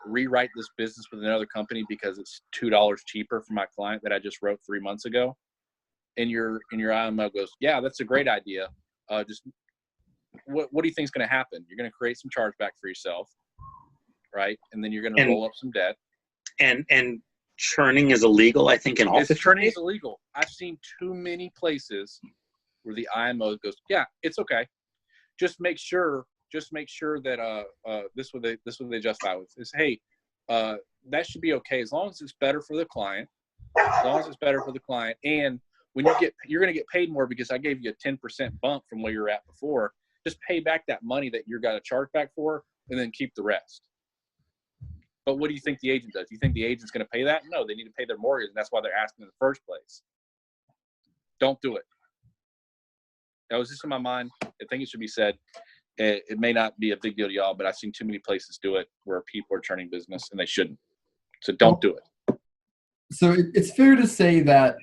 rewrite this business with another company because it's $2 cheaper for my client that I just wrote 3 months ago? And your IMO goes, yeah, that's a great idea. Just what do you think is going to happen? You're going to create some chargeback for yourself, right? And then you're going to roll up some debt. And churning is illegal, I think, in all 50 churning states. is illegal. I've seen too many places where the IMO goes, yeah, it's okay. Just make sure that this is what they justify with is, hey, that should be okay as long as it's better for the client. As long as it's better for the client, and when you're going to get paid more because I gave you a 10% bump from where you're at before. Just pay back that money that you're got to charge back for, and then keep the rest. But what do you think the agent does? Do you think the agent's going to pay that? No, they need to pay their mortgage, and that's why they're asking in the first place. Don't do it. That was just in my mind. I think it should be said. It may not be a big deal to y'all, but I've seen too many places do it where people are churning business, and they shouldn't. So don't do it. So it's fair to say that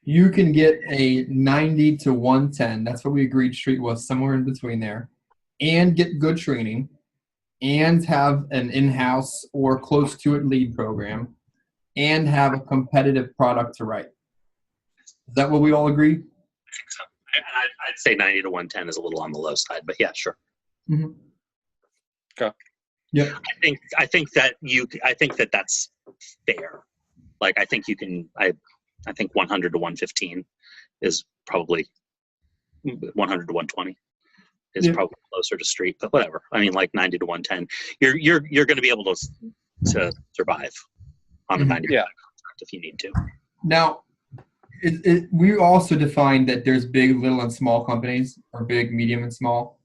you can get a 90 to 110. That's what we agreed Street was, somewhere in between there, and get good training and have an in-house or close to it lead program and have a competitive product to write. Is that what we all agree? I think so. I'd say 90 to 110 is a little on the low side, but yeah, sure. Mm-hmm. Okay. Yeah. I think that that's fair. Like, I think you can, I think 100 to 115 is probably 100 to 120 is probably closer to street, but whatever. I mean, like 90 to 110, you're going to be able to survive on a 90% contract if you need to. Now, we also defined that there's big, little, and small companies, or big, medium, and small.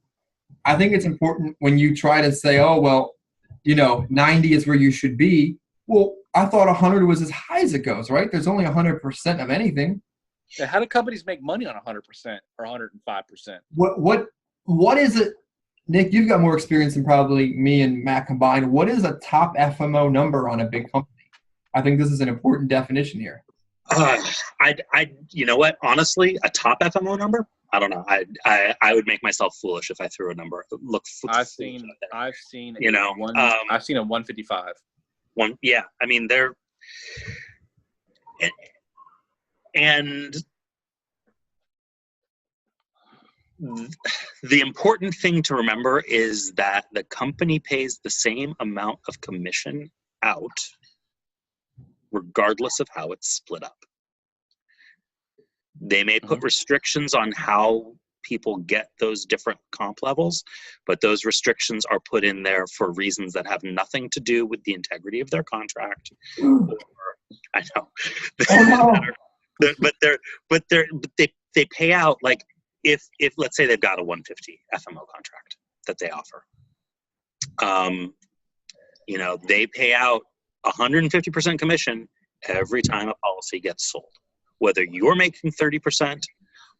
I think it's important when you try to say, oh, well, 90 is where you should be. Well, I thought 100 was as high as it goes, right? There's only 100% of anything. Yeah, how do companies make money on 100% or 105%? What is it, Nick? You've got more experience than probably me and Matt combined. What is a top FMO number on a big company? I think this is an important definition here. You know what? Honestly, a top FMO number? I don't know. I would make myself foolish if I threw a number. I've seen a 155. Yeah. I mean, and the important thing to remember is that the company pays the same amount of commission out, regardless of how it's split up. They may put restrictions on how people get those different comp levels, but those restrictions are put in there for reasons that have nothing to do with the integrity of their contract. I know. but they pay out, like, if let's say they've got a 150 FMO contract that they offer, they pay out 150% commission every time a policy gets sold. Whether you're making 30%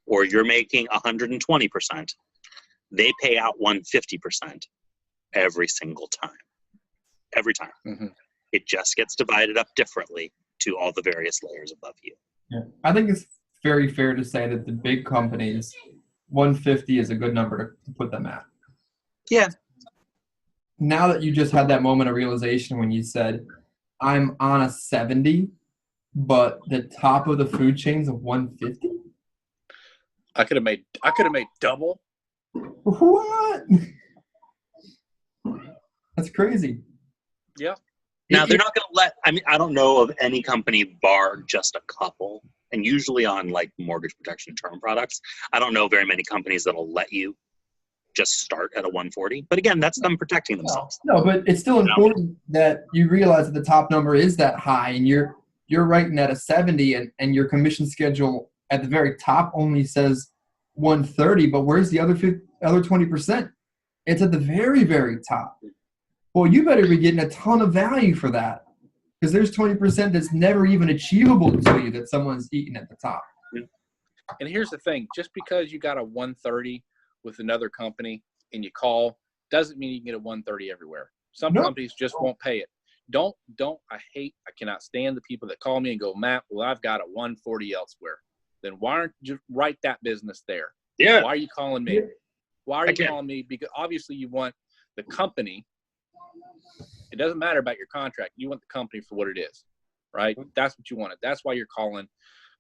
or you're making 120%, they pay out 150% every single time. Every time. Mm-hmm. It just gets divided up differently to all the various layers above you. Yeah. I think it's very fair to say that the big companies, 150 is a good number to put them at. Yeah. Now that you just had that moment of realization when you said, I'm on a 70, but the top of the food chain's a 150? I could have made double. What? That's crazy. Yeah. Now, they're not going to let, I don't know of any company bar just a couple, and usually on like mortgage protection term products, I don't know very many companies that'll let you just start at a 140. But again, that's them protecting themselves. No, but it's still important that you realize that the top number is that high, and you're writing at a 70, and your commission schedule at the very top only says 130, but where's the other 20%? It's at the very, very top. Well, you better be getting a ton of value for that, because there's 20% that's never even achievable to you that someone's eating at the top. And here's the thing, just because you got a 130 with another company and you call, doesn't mean you can get a 130 everywhere. Some companies just won't pay it. I cannot stand the people that call me and go, Matt, well, I've got a 140 elsewhere. Then why aren't you write that business there? Yeah. Why are you calling me? Why are you calling me? Because obviously you want the company. It doesn't matter about your contract. You want the company for what it is, right? That's what you wanted. That's why you're calling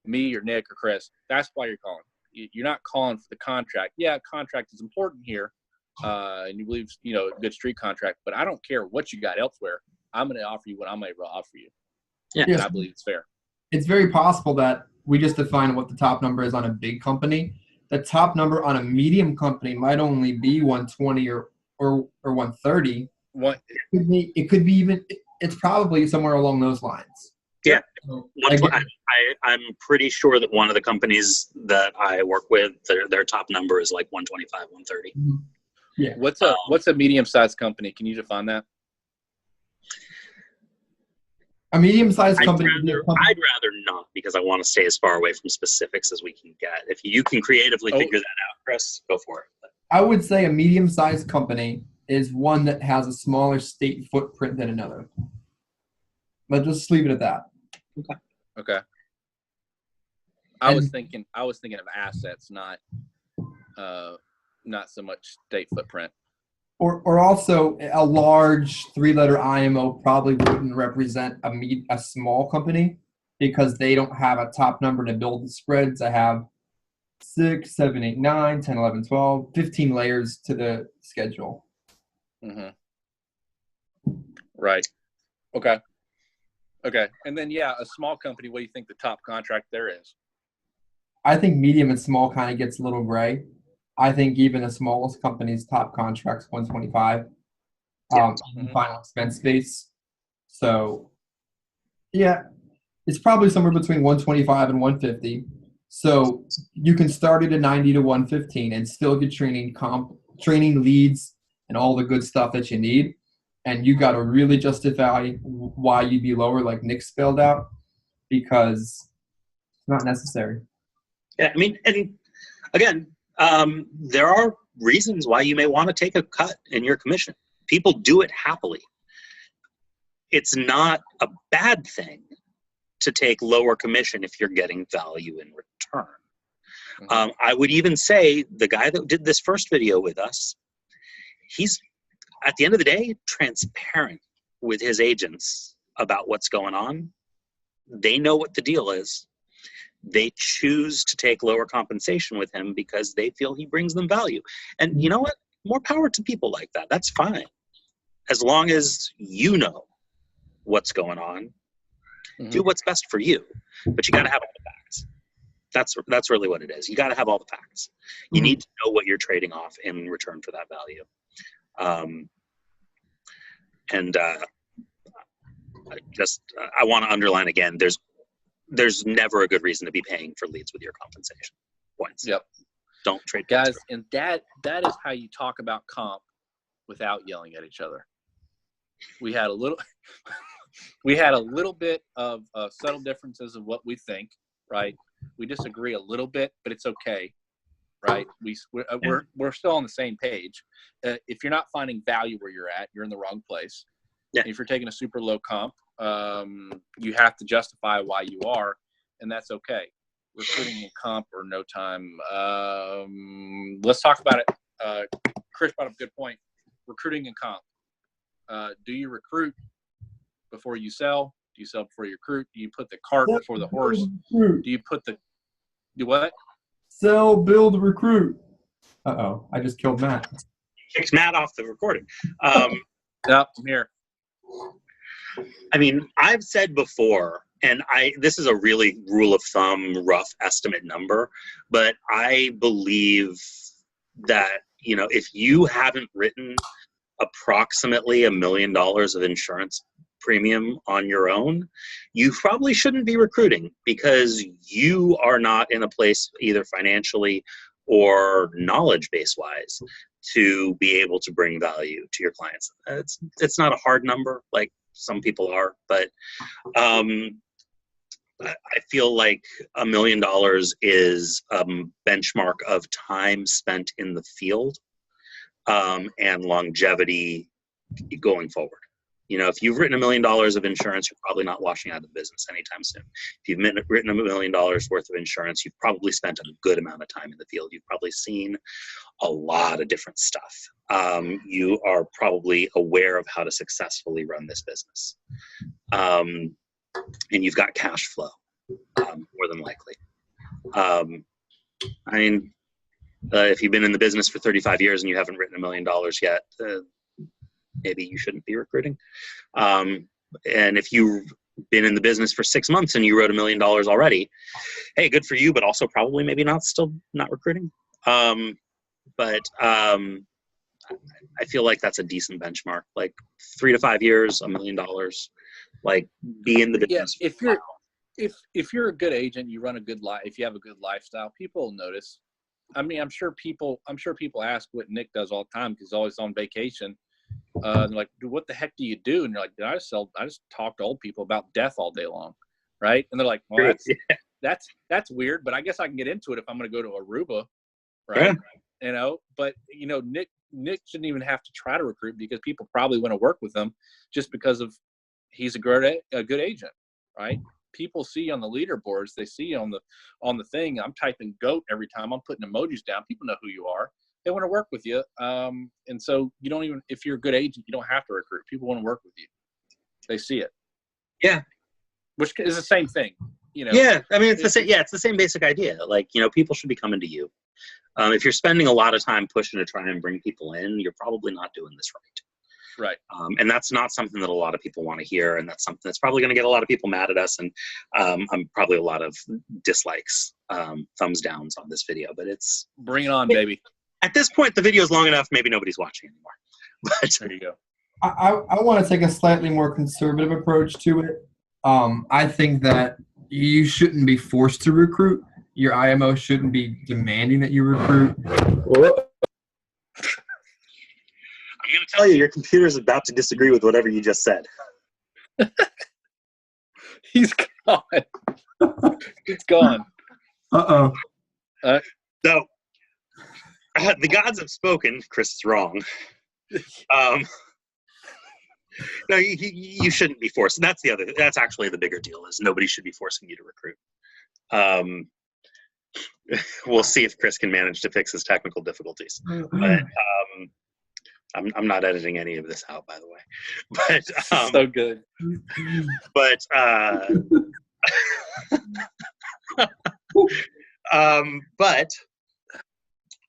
me or Nick or Chris. That's why you're calling. You're not calling for the contract. Yeah, contract is important here, and you believe, a good street contract. But I don't care what you got elsewhere. I'm going to offer you what I'm able to offer you. Yeah, and I believe it's fair. It's very possible that we just define what the top number is on a big company. The top number on a medium company might only be 120 or 130. What? It could be even. It's probably somewhere along those lines. Yeah. So, I'm pretty sure that one of the companies that I work with, their top number is like 125, 130. Yeah. What's a medium-sized company? Can you define that? A medium-sized company. I'd rather not, because I want to stay as far away from specifics as we can get. If you can creatively figure that out, Chris, go for it. I would say a medium-sized company is one that has a smaller state footprint than another. Let's just leave it at that. Okay. I was thinking of assets, not so much state footprint. Or also a large 3-letter IMO probably wouldn't represent a small company, because they don't have a top number to build the spreads. I have 6, 7, 8, 9, 10, 11, 12, 15 layers to the schedule. Mm-hmm. Right. Okay. And then, a small company, what do you think the top contract there is? I think medium and small kind of gets a little gray. I think even the smallest company's top contract's 125. Final expense base. So, yeah, it's probably somewhere between 125 and 150. So you can start at a 90 to 115 and still get training leads, and all the good stuff that you need. And you got to really justify why you'd be lower, like Nick spelled out, because it's not necessary. Yeah, I mean, and again, there are reasons why you may want to take a cut in your commission. People do it happily. It's not a bad thing to take lower commission if you're getting value in return. Mm-hmm. I would even say the guy that did this first video with us, he's, at the end of the day, transparent with his agents about what's going on. They know what the deal is. They choose to take lower compensation with him because they feel he brings them value. And you know what? More power to people like that. That's fine. As long as you know what's going on, do what's best for you. But you got to have all the facts. That's really what it is. You got to have all the facts. You need to know what you're trading off in return for that value. I want to underline again, there's never a good reason to be paying for leads with your compensation points. Yep. Don't trade guys. And that is how you talk about comp without yelling at each other. We had a little bit of subtle differences of what we think, right? We disagree a little bit, but it's okay, right? We're still on the same page. If you're not finding value where you're at, you're in the wrong place. Yeah. If you're taking a super low comp, you have to justify why you are, and that's okay. Recruiting and comp or no time. Let's talk about it. Chris brought up a good point. Recruiting and comp. Do you recruit before you sell? Do you sell before you recruit? Do you put the cart before the horse? Do what? Sell, build, recruit. Uh-oh, I just killed Matt. Kicked Matt off the recording. Yep, I'm here. I mean, I've said before, and this is a really rule of thumb, rough estimate number, but I believe that, if you haven't written approximately $1 million of insurance premium on your own, you probably shouldn't be recruiting, because you are not in a place either financially or knowledge base wise to be able to bring value to your clients. It's not a hard number like some people are, but I feel like $1 million is a benchmark of time spent in the field and longevity going forward. You know, if you've written $1 million of insurance, you're probably not washing out of the business anytime soon. If you've written $1 million worth of insurance, you've probably spent a good amount of time in the field. You've probably seen a lot of different stuff. You are probably aware of how to successfully run this business. And you've got cash flow, more than likely. I mean, if you've been in the business for 35 years and you haven't written $1 million yet, maybe you shouldn't be recruiting. And if you've been in the business for 6 months and you wrote $1 million already, hey, good for you, but also probably maybe still not recruiting. But I feel like that's a decent benchmark, like 3 to 5 years, $1 million, like be in the business. Yeah, if you're a good agent, you run a good life, if you have a good lifestyle, people will notice. I mean, I'm sure people ask what Nick does all the time because he's always on vacation. They're like, what the heck do you do? And you're like, I just talk to old people about death all day long, right? And they're like, well, that's weird, but I guess I can get into it if I'm going to go to Aruba, right? Yeah. You know, but you know, Nick shouldn't even have to try to recruit because people probably want to work with him just because of he's a good agent, right? People see on the leaderboards, they see on the thing. I'm typing goat every time I'm putting emojis down. People know who you are. They want to work with you. And so you don't even, if you're a good agent, you don't have to recruit. People want to work with you. They see it. Yeah. Which is the same thing, you know? Yeah. I mean, it's the same. Yeah. It's the same basic idea. Like, you know, people should be coming to you. If you're spending a lot of time pushing to try and bring people in, you're probably not doing this right. Right. And that's not something that a lot of people want to hear. And that's something that's probably going to get a lot of people mad at us. And I'm probably a lot of dislikes, thumbs downs on this video, but it's. Bring it on, baby. At this point, the video is long enough. Maybe nobody's watching anymore. But there you go. I want to take a slightly more conservative approach to it. I think that you shouldn't be forced to recruit. Your IMO shouldn't be demanding that you recruit. I'm going to tell you, your computer is about to disagree with whatever you just said. He's gone. It's gone. Uh-oh. So, the gods have spoken. Chris is wrong. No, you shouldn't be forced. That's actually the bigger deal, is nobody should be forcing you to recruit. We'll see if Chris can manage to fix his technical difficulties. But I'm not editing any of this out, by the way. But so good. But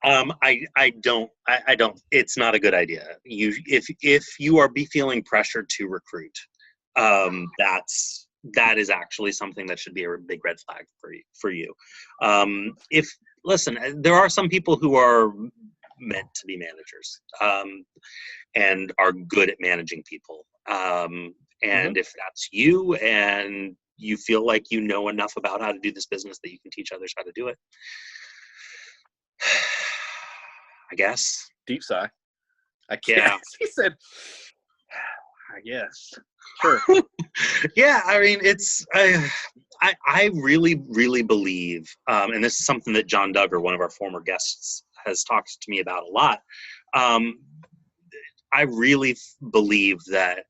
I don't. It's not a good idea. If you are feeling pressured to recruit, that is actually something that should be a big red flag for you. Listen, there are some people who are meant to be managers and are good at managing people. And if that's you and you feel like you know enough about how to do this business that you can teach others how to do it, I guess. Deep sigh. I guess. Yeah. He said, I guess. Sure. Yeah, I mean, I really, really believe, and this is something that John Duggar, one of our former guests, has talked to me about a lot. I really believe that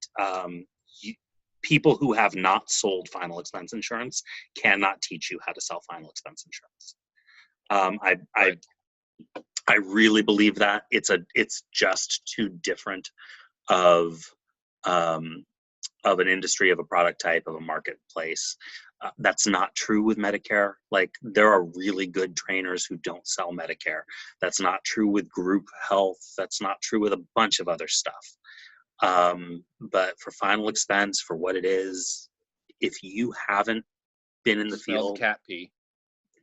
people who have not sold final expense insurance cannot teach you how to sell final expense insurance. I really believe that it's just too different of an industry, of a product type, of a marketplace. That's not true with Medicare. Like, there are really good trainers who don't sell Medicare. That's not true with group health. That's not true with a bunch of other stuff. But for final expense, for what it is, if you haven't been in the field, cat pee.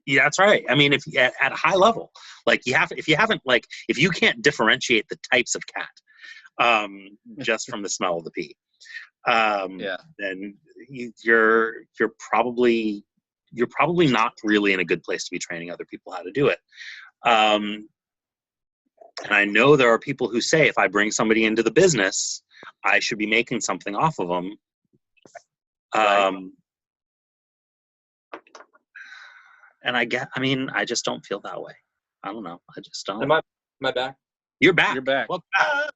Yeah, that's right. I mean, if at a high level, like if you can't differentiate the types of cat just from the smell of the pee, then you're probably not really in a good place to be training other people how to do it. And I know there are people who say if I bring somebody into the business, I should be making something off of them. And I just don't feel that way. I don't know. I just don't. Am I back? You're back. You're back. Welcome back.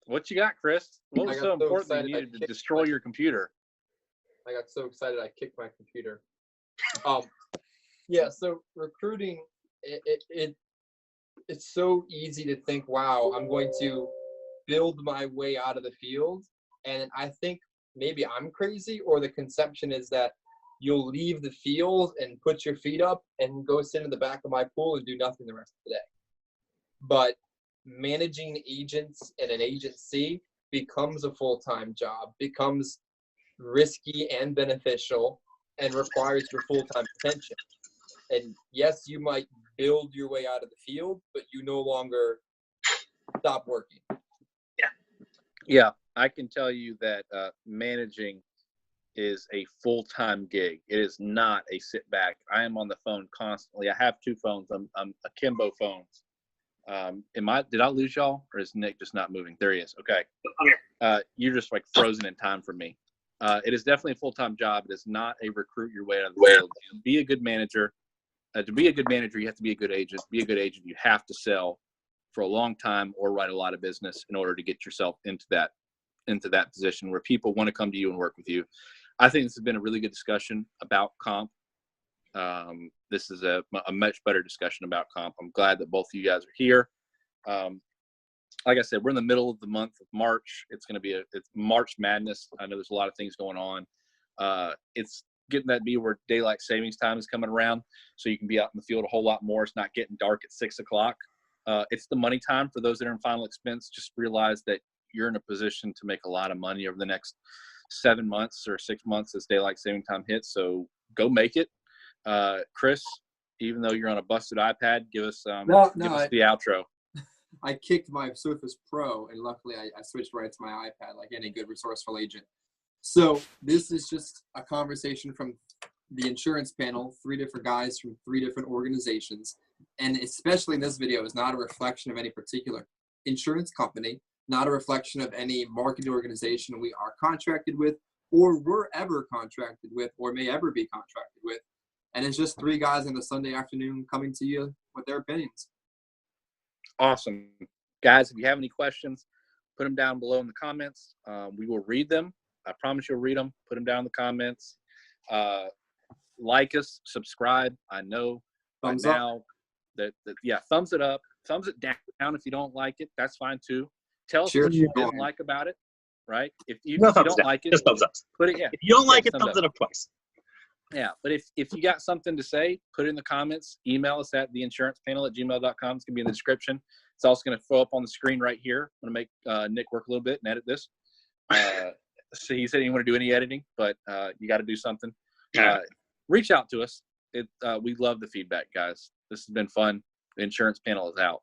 What you got, Chris? What I was got so so important that excited you I needed to kicked destroy your computer? I got so excited I kicked my computer. Yeah. So recruiting, it's so easy to think, wow, I'm going to build my way out of the field, and I think maybe I'm crazy, or the conception is that you'll leave the field and put your feet up and go sit in the back of my pool and do nothing the rest of the day. But managing agents in an agency becomes a full-time job, becomes risky and beneficial, and requires your full-time attention. And yes, you might build your way out of the field, but you no longer stop working. Yeah, I can tell you that managing is a full-time gig. It is not a sit back. I am on the phone constantly. I have two phones. I'm akimbo phones. Did I lose y'all, or is Nick just not moving? There he is. Okay. You're just like frozen in time for me. It is definitely a full-time job. It is not a recruit your way out of the field. Be a good manager. To be a good manager, you have to be a good agent. Be a good agent, you have to sell for a long time or write a lot of business in order to get yourself into that position where people want to come to you and work with you. I think this has been a really good discussion about comp. This is a much better discussion about comp. I'm glad that both of you guys are here. Like I said, we're in the middle of the month of March. It's going to be it's March Madness. I know there's a lot of things going on. It's getting that to be where daylight savings time is coming around, so you can be out in the field a whole lot more. It's not getting dark at 6 o'clock. It's the money time for those that are in final expense. Just realize that you're in a position to make a lot of money over the next 7 months or 6 months as daylight saving time hits. So go make it. Chris, even though you're on a busted iPad, give us the outro. I kicked my Surface Pro, and luckily I switched right to my iPad like any good resourceful agent. So this is just a conversation from the insurance panel, 3 different guys from 3 different organizations. And especially in this video is not a reflection of any particular insurance company, not a reflection of any marketing organization we are contracted with or were ever contracted with or may ever be contracted with. And it's just 3 guys on a Sunday afternoon coming to you with their opinions. Awesome. Guys, if you have any questions, put them down below in the comments. We will read them. I promise you'll read them. Put them down in the comments. Like us, subscribe. I know Thumbs right up. now that thumbs it up. Thumbs it down if you don't like it. That's fine too. Tell us Cheers. what you didn't like about it, right? If you No thumbs don't down. like it, Just thumbs up. put it. Yeah. If you don't like it, thumbs thumbs it up twice. Yeah, but if you got something to say, put it in the comments. Email us at theinsurancepanel@gmail.com. It's going to be in the description. It's also going to throw up on the screen right here. I'm going to make Nick work a little bit and edit this. So he said he didn't want to do any editing, but you got to do something. Reach out to us. We love the feedback, guys. This has been fun. The insurance panel is out.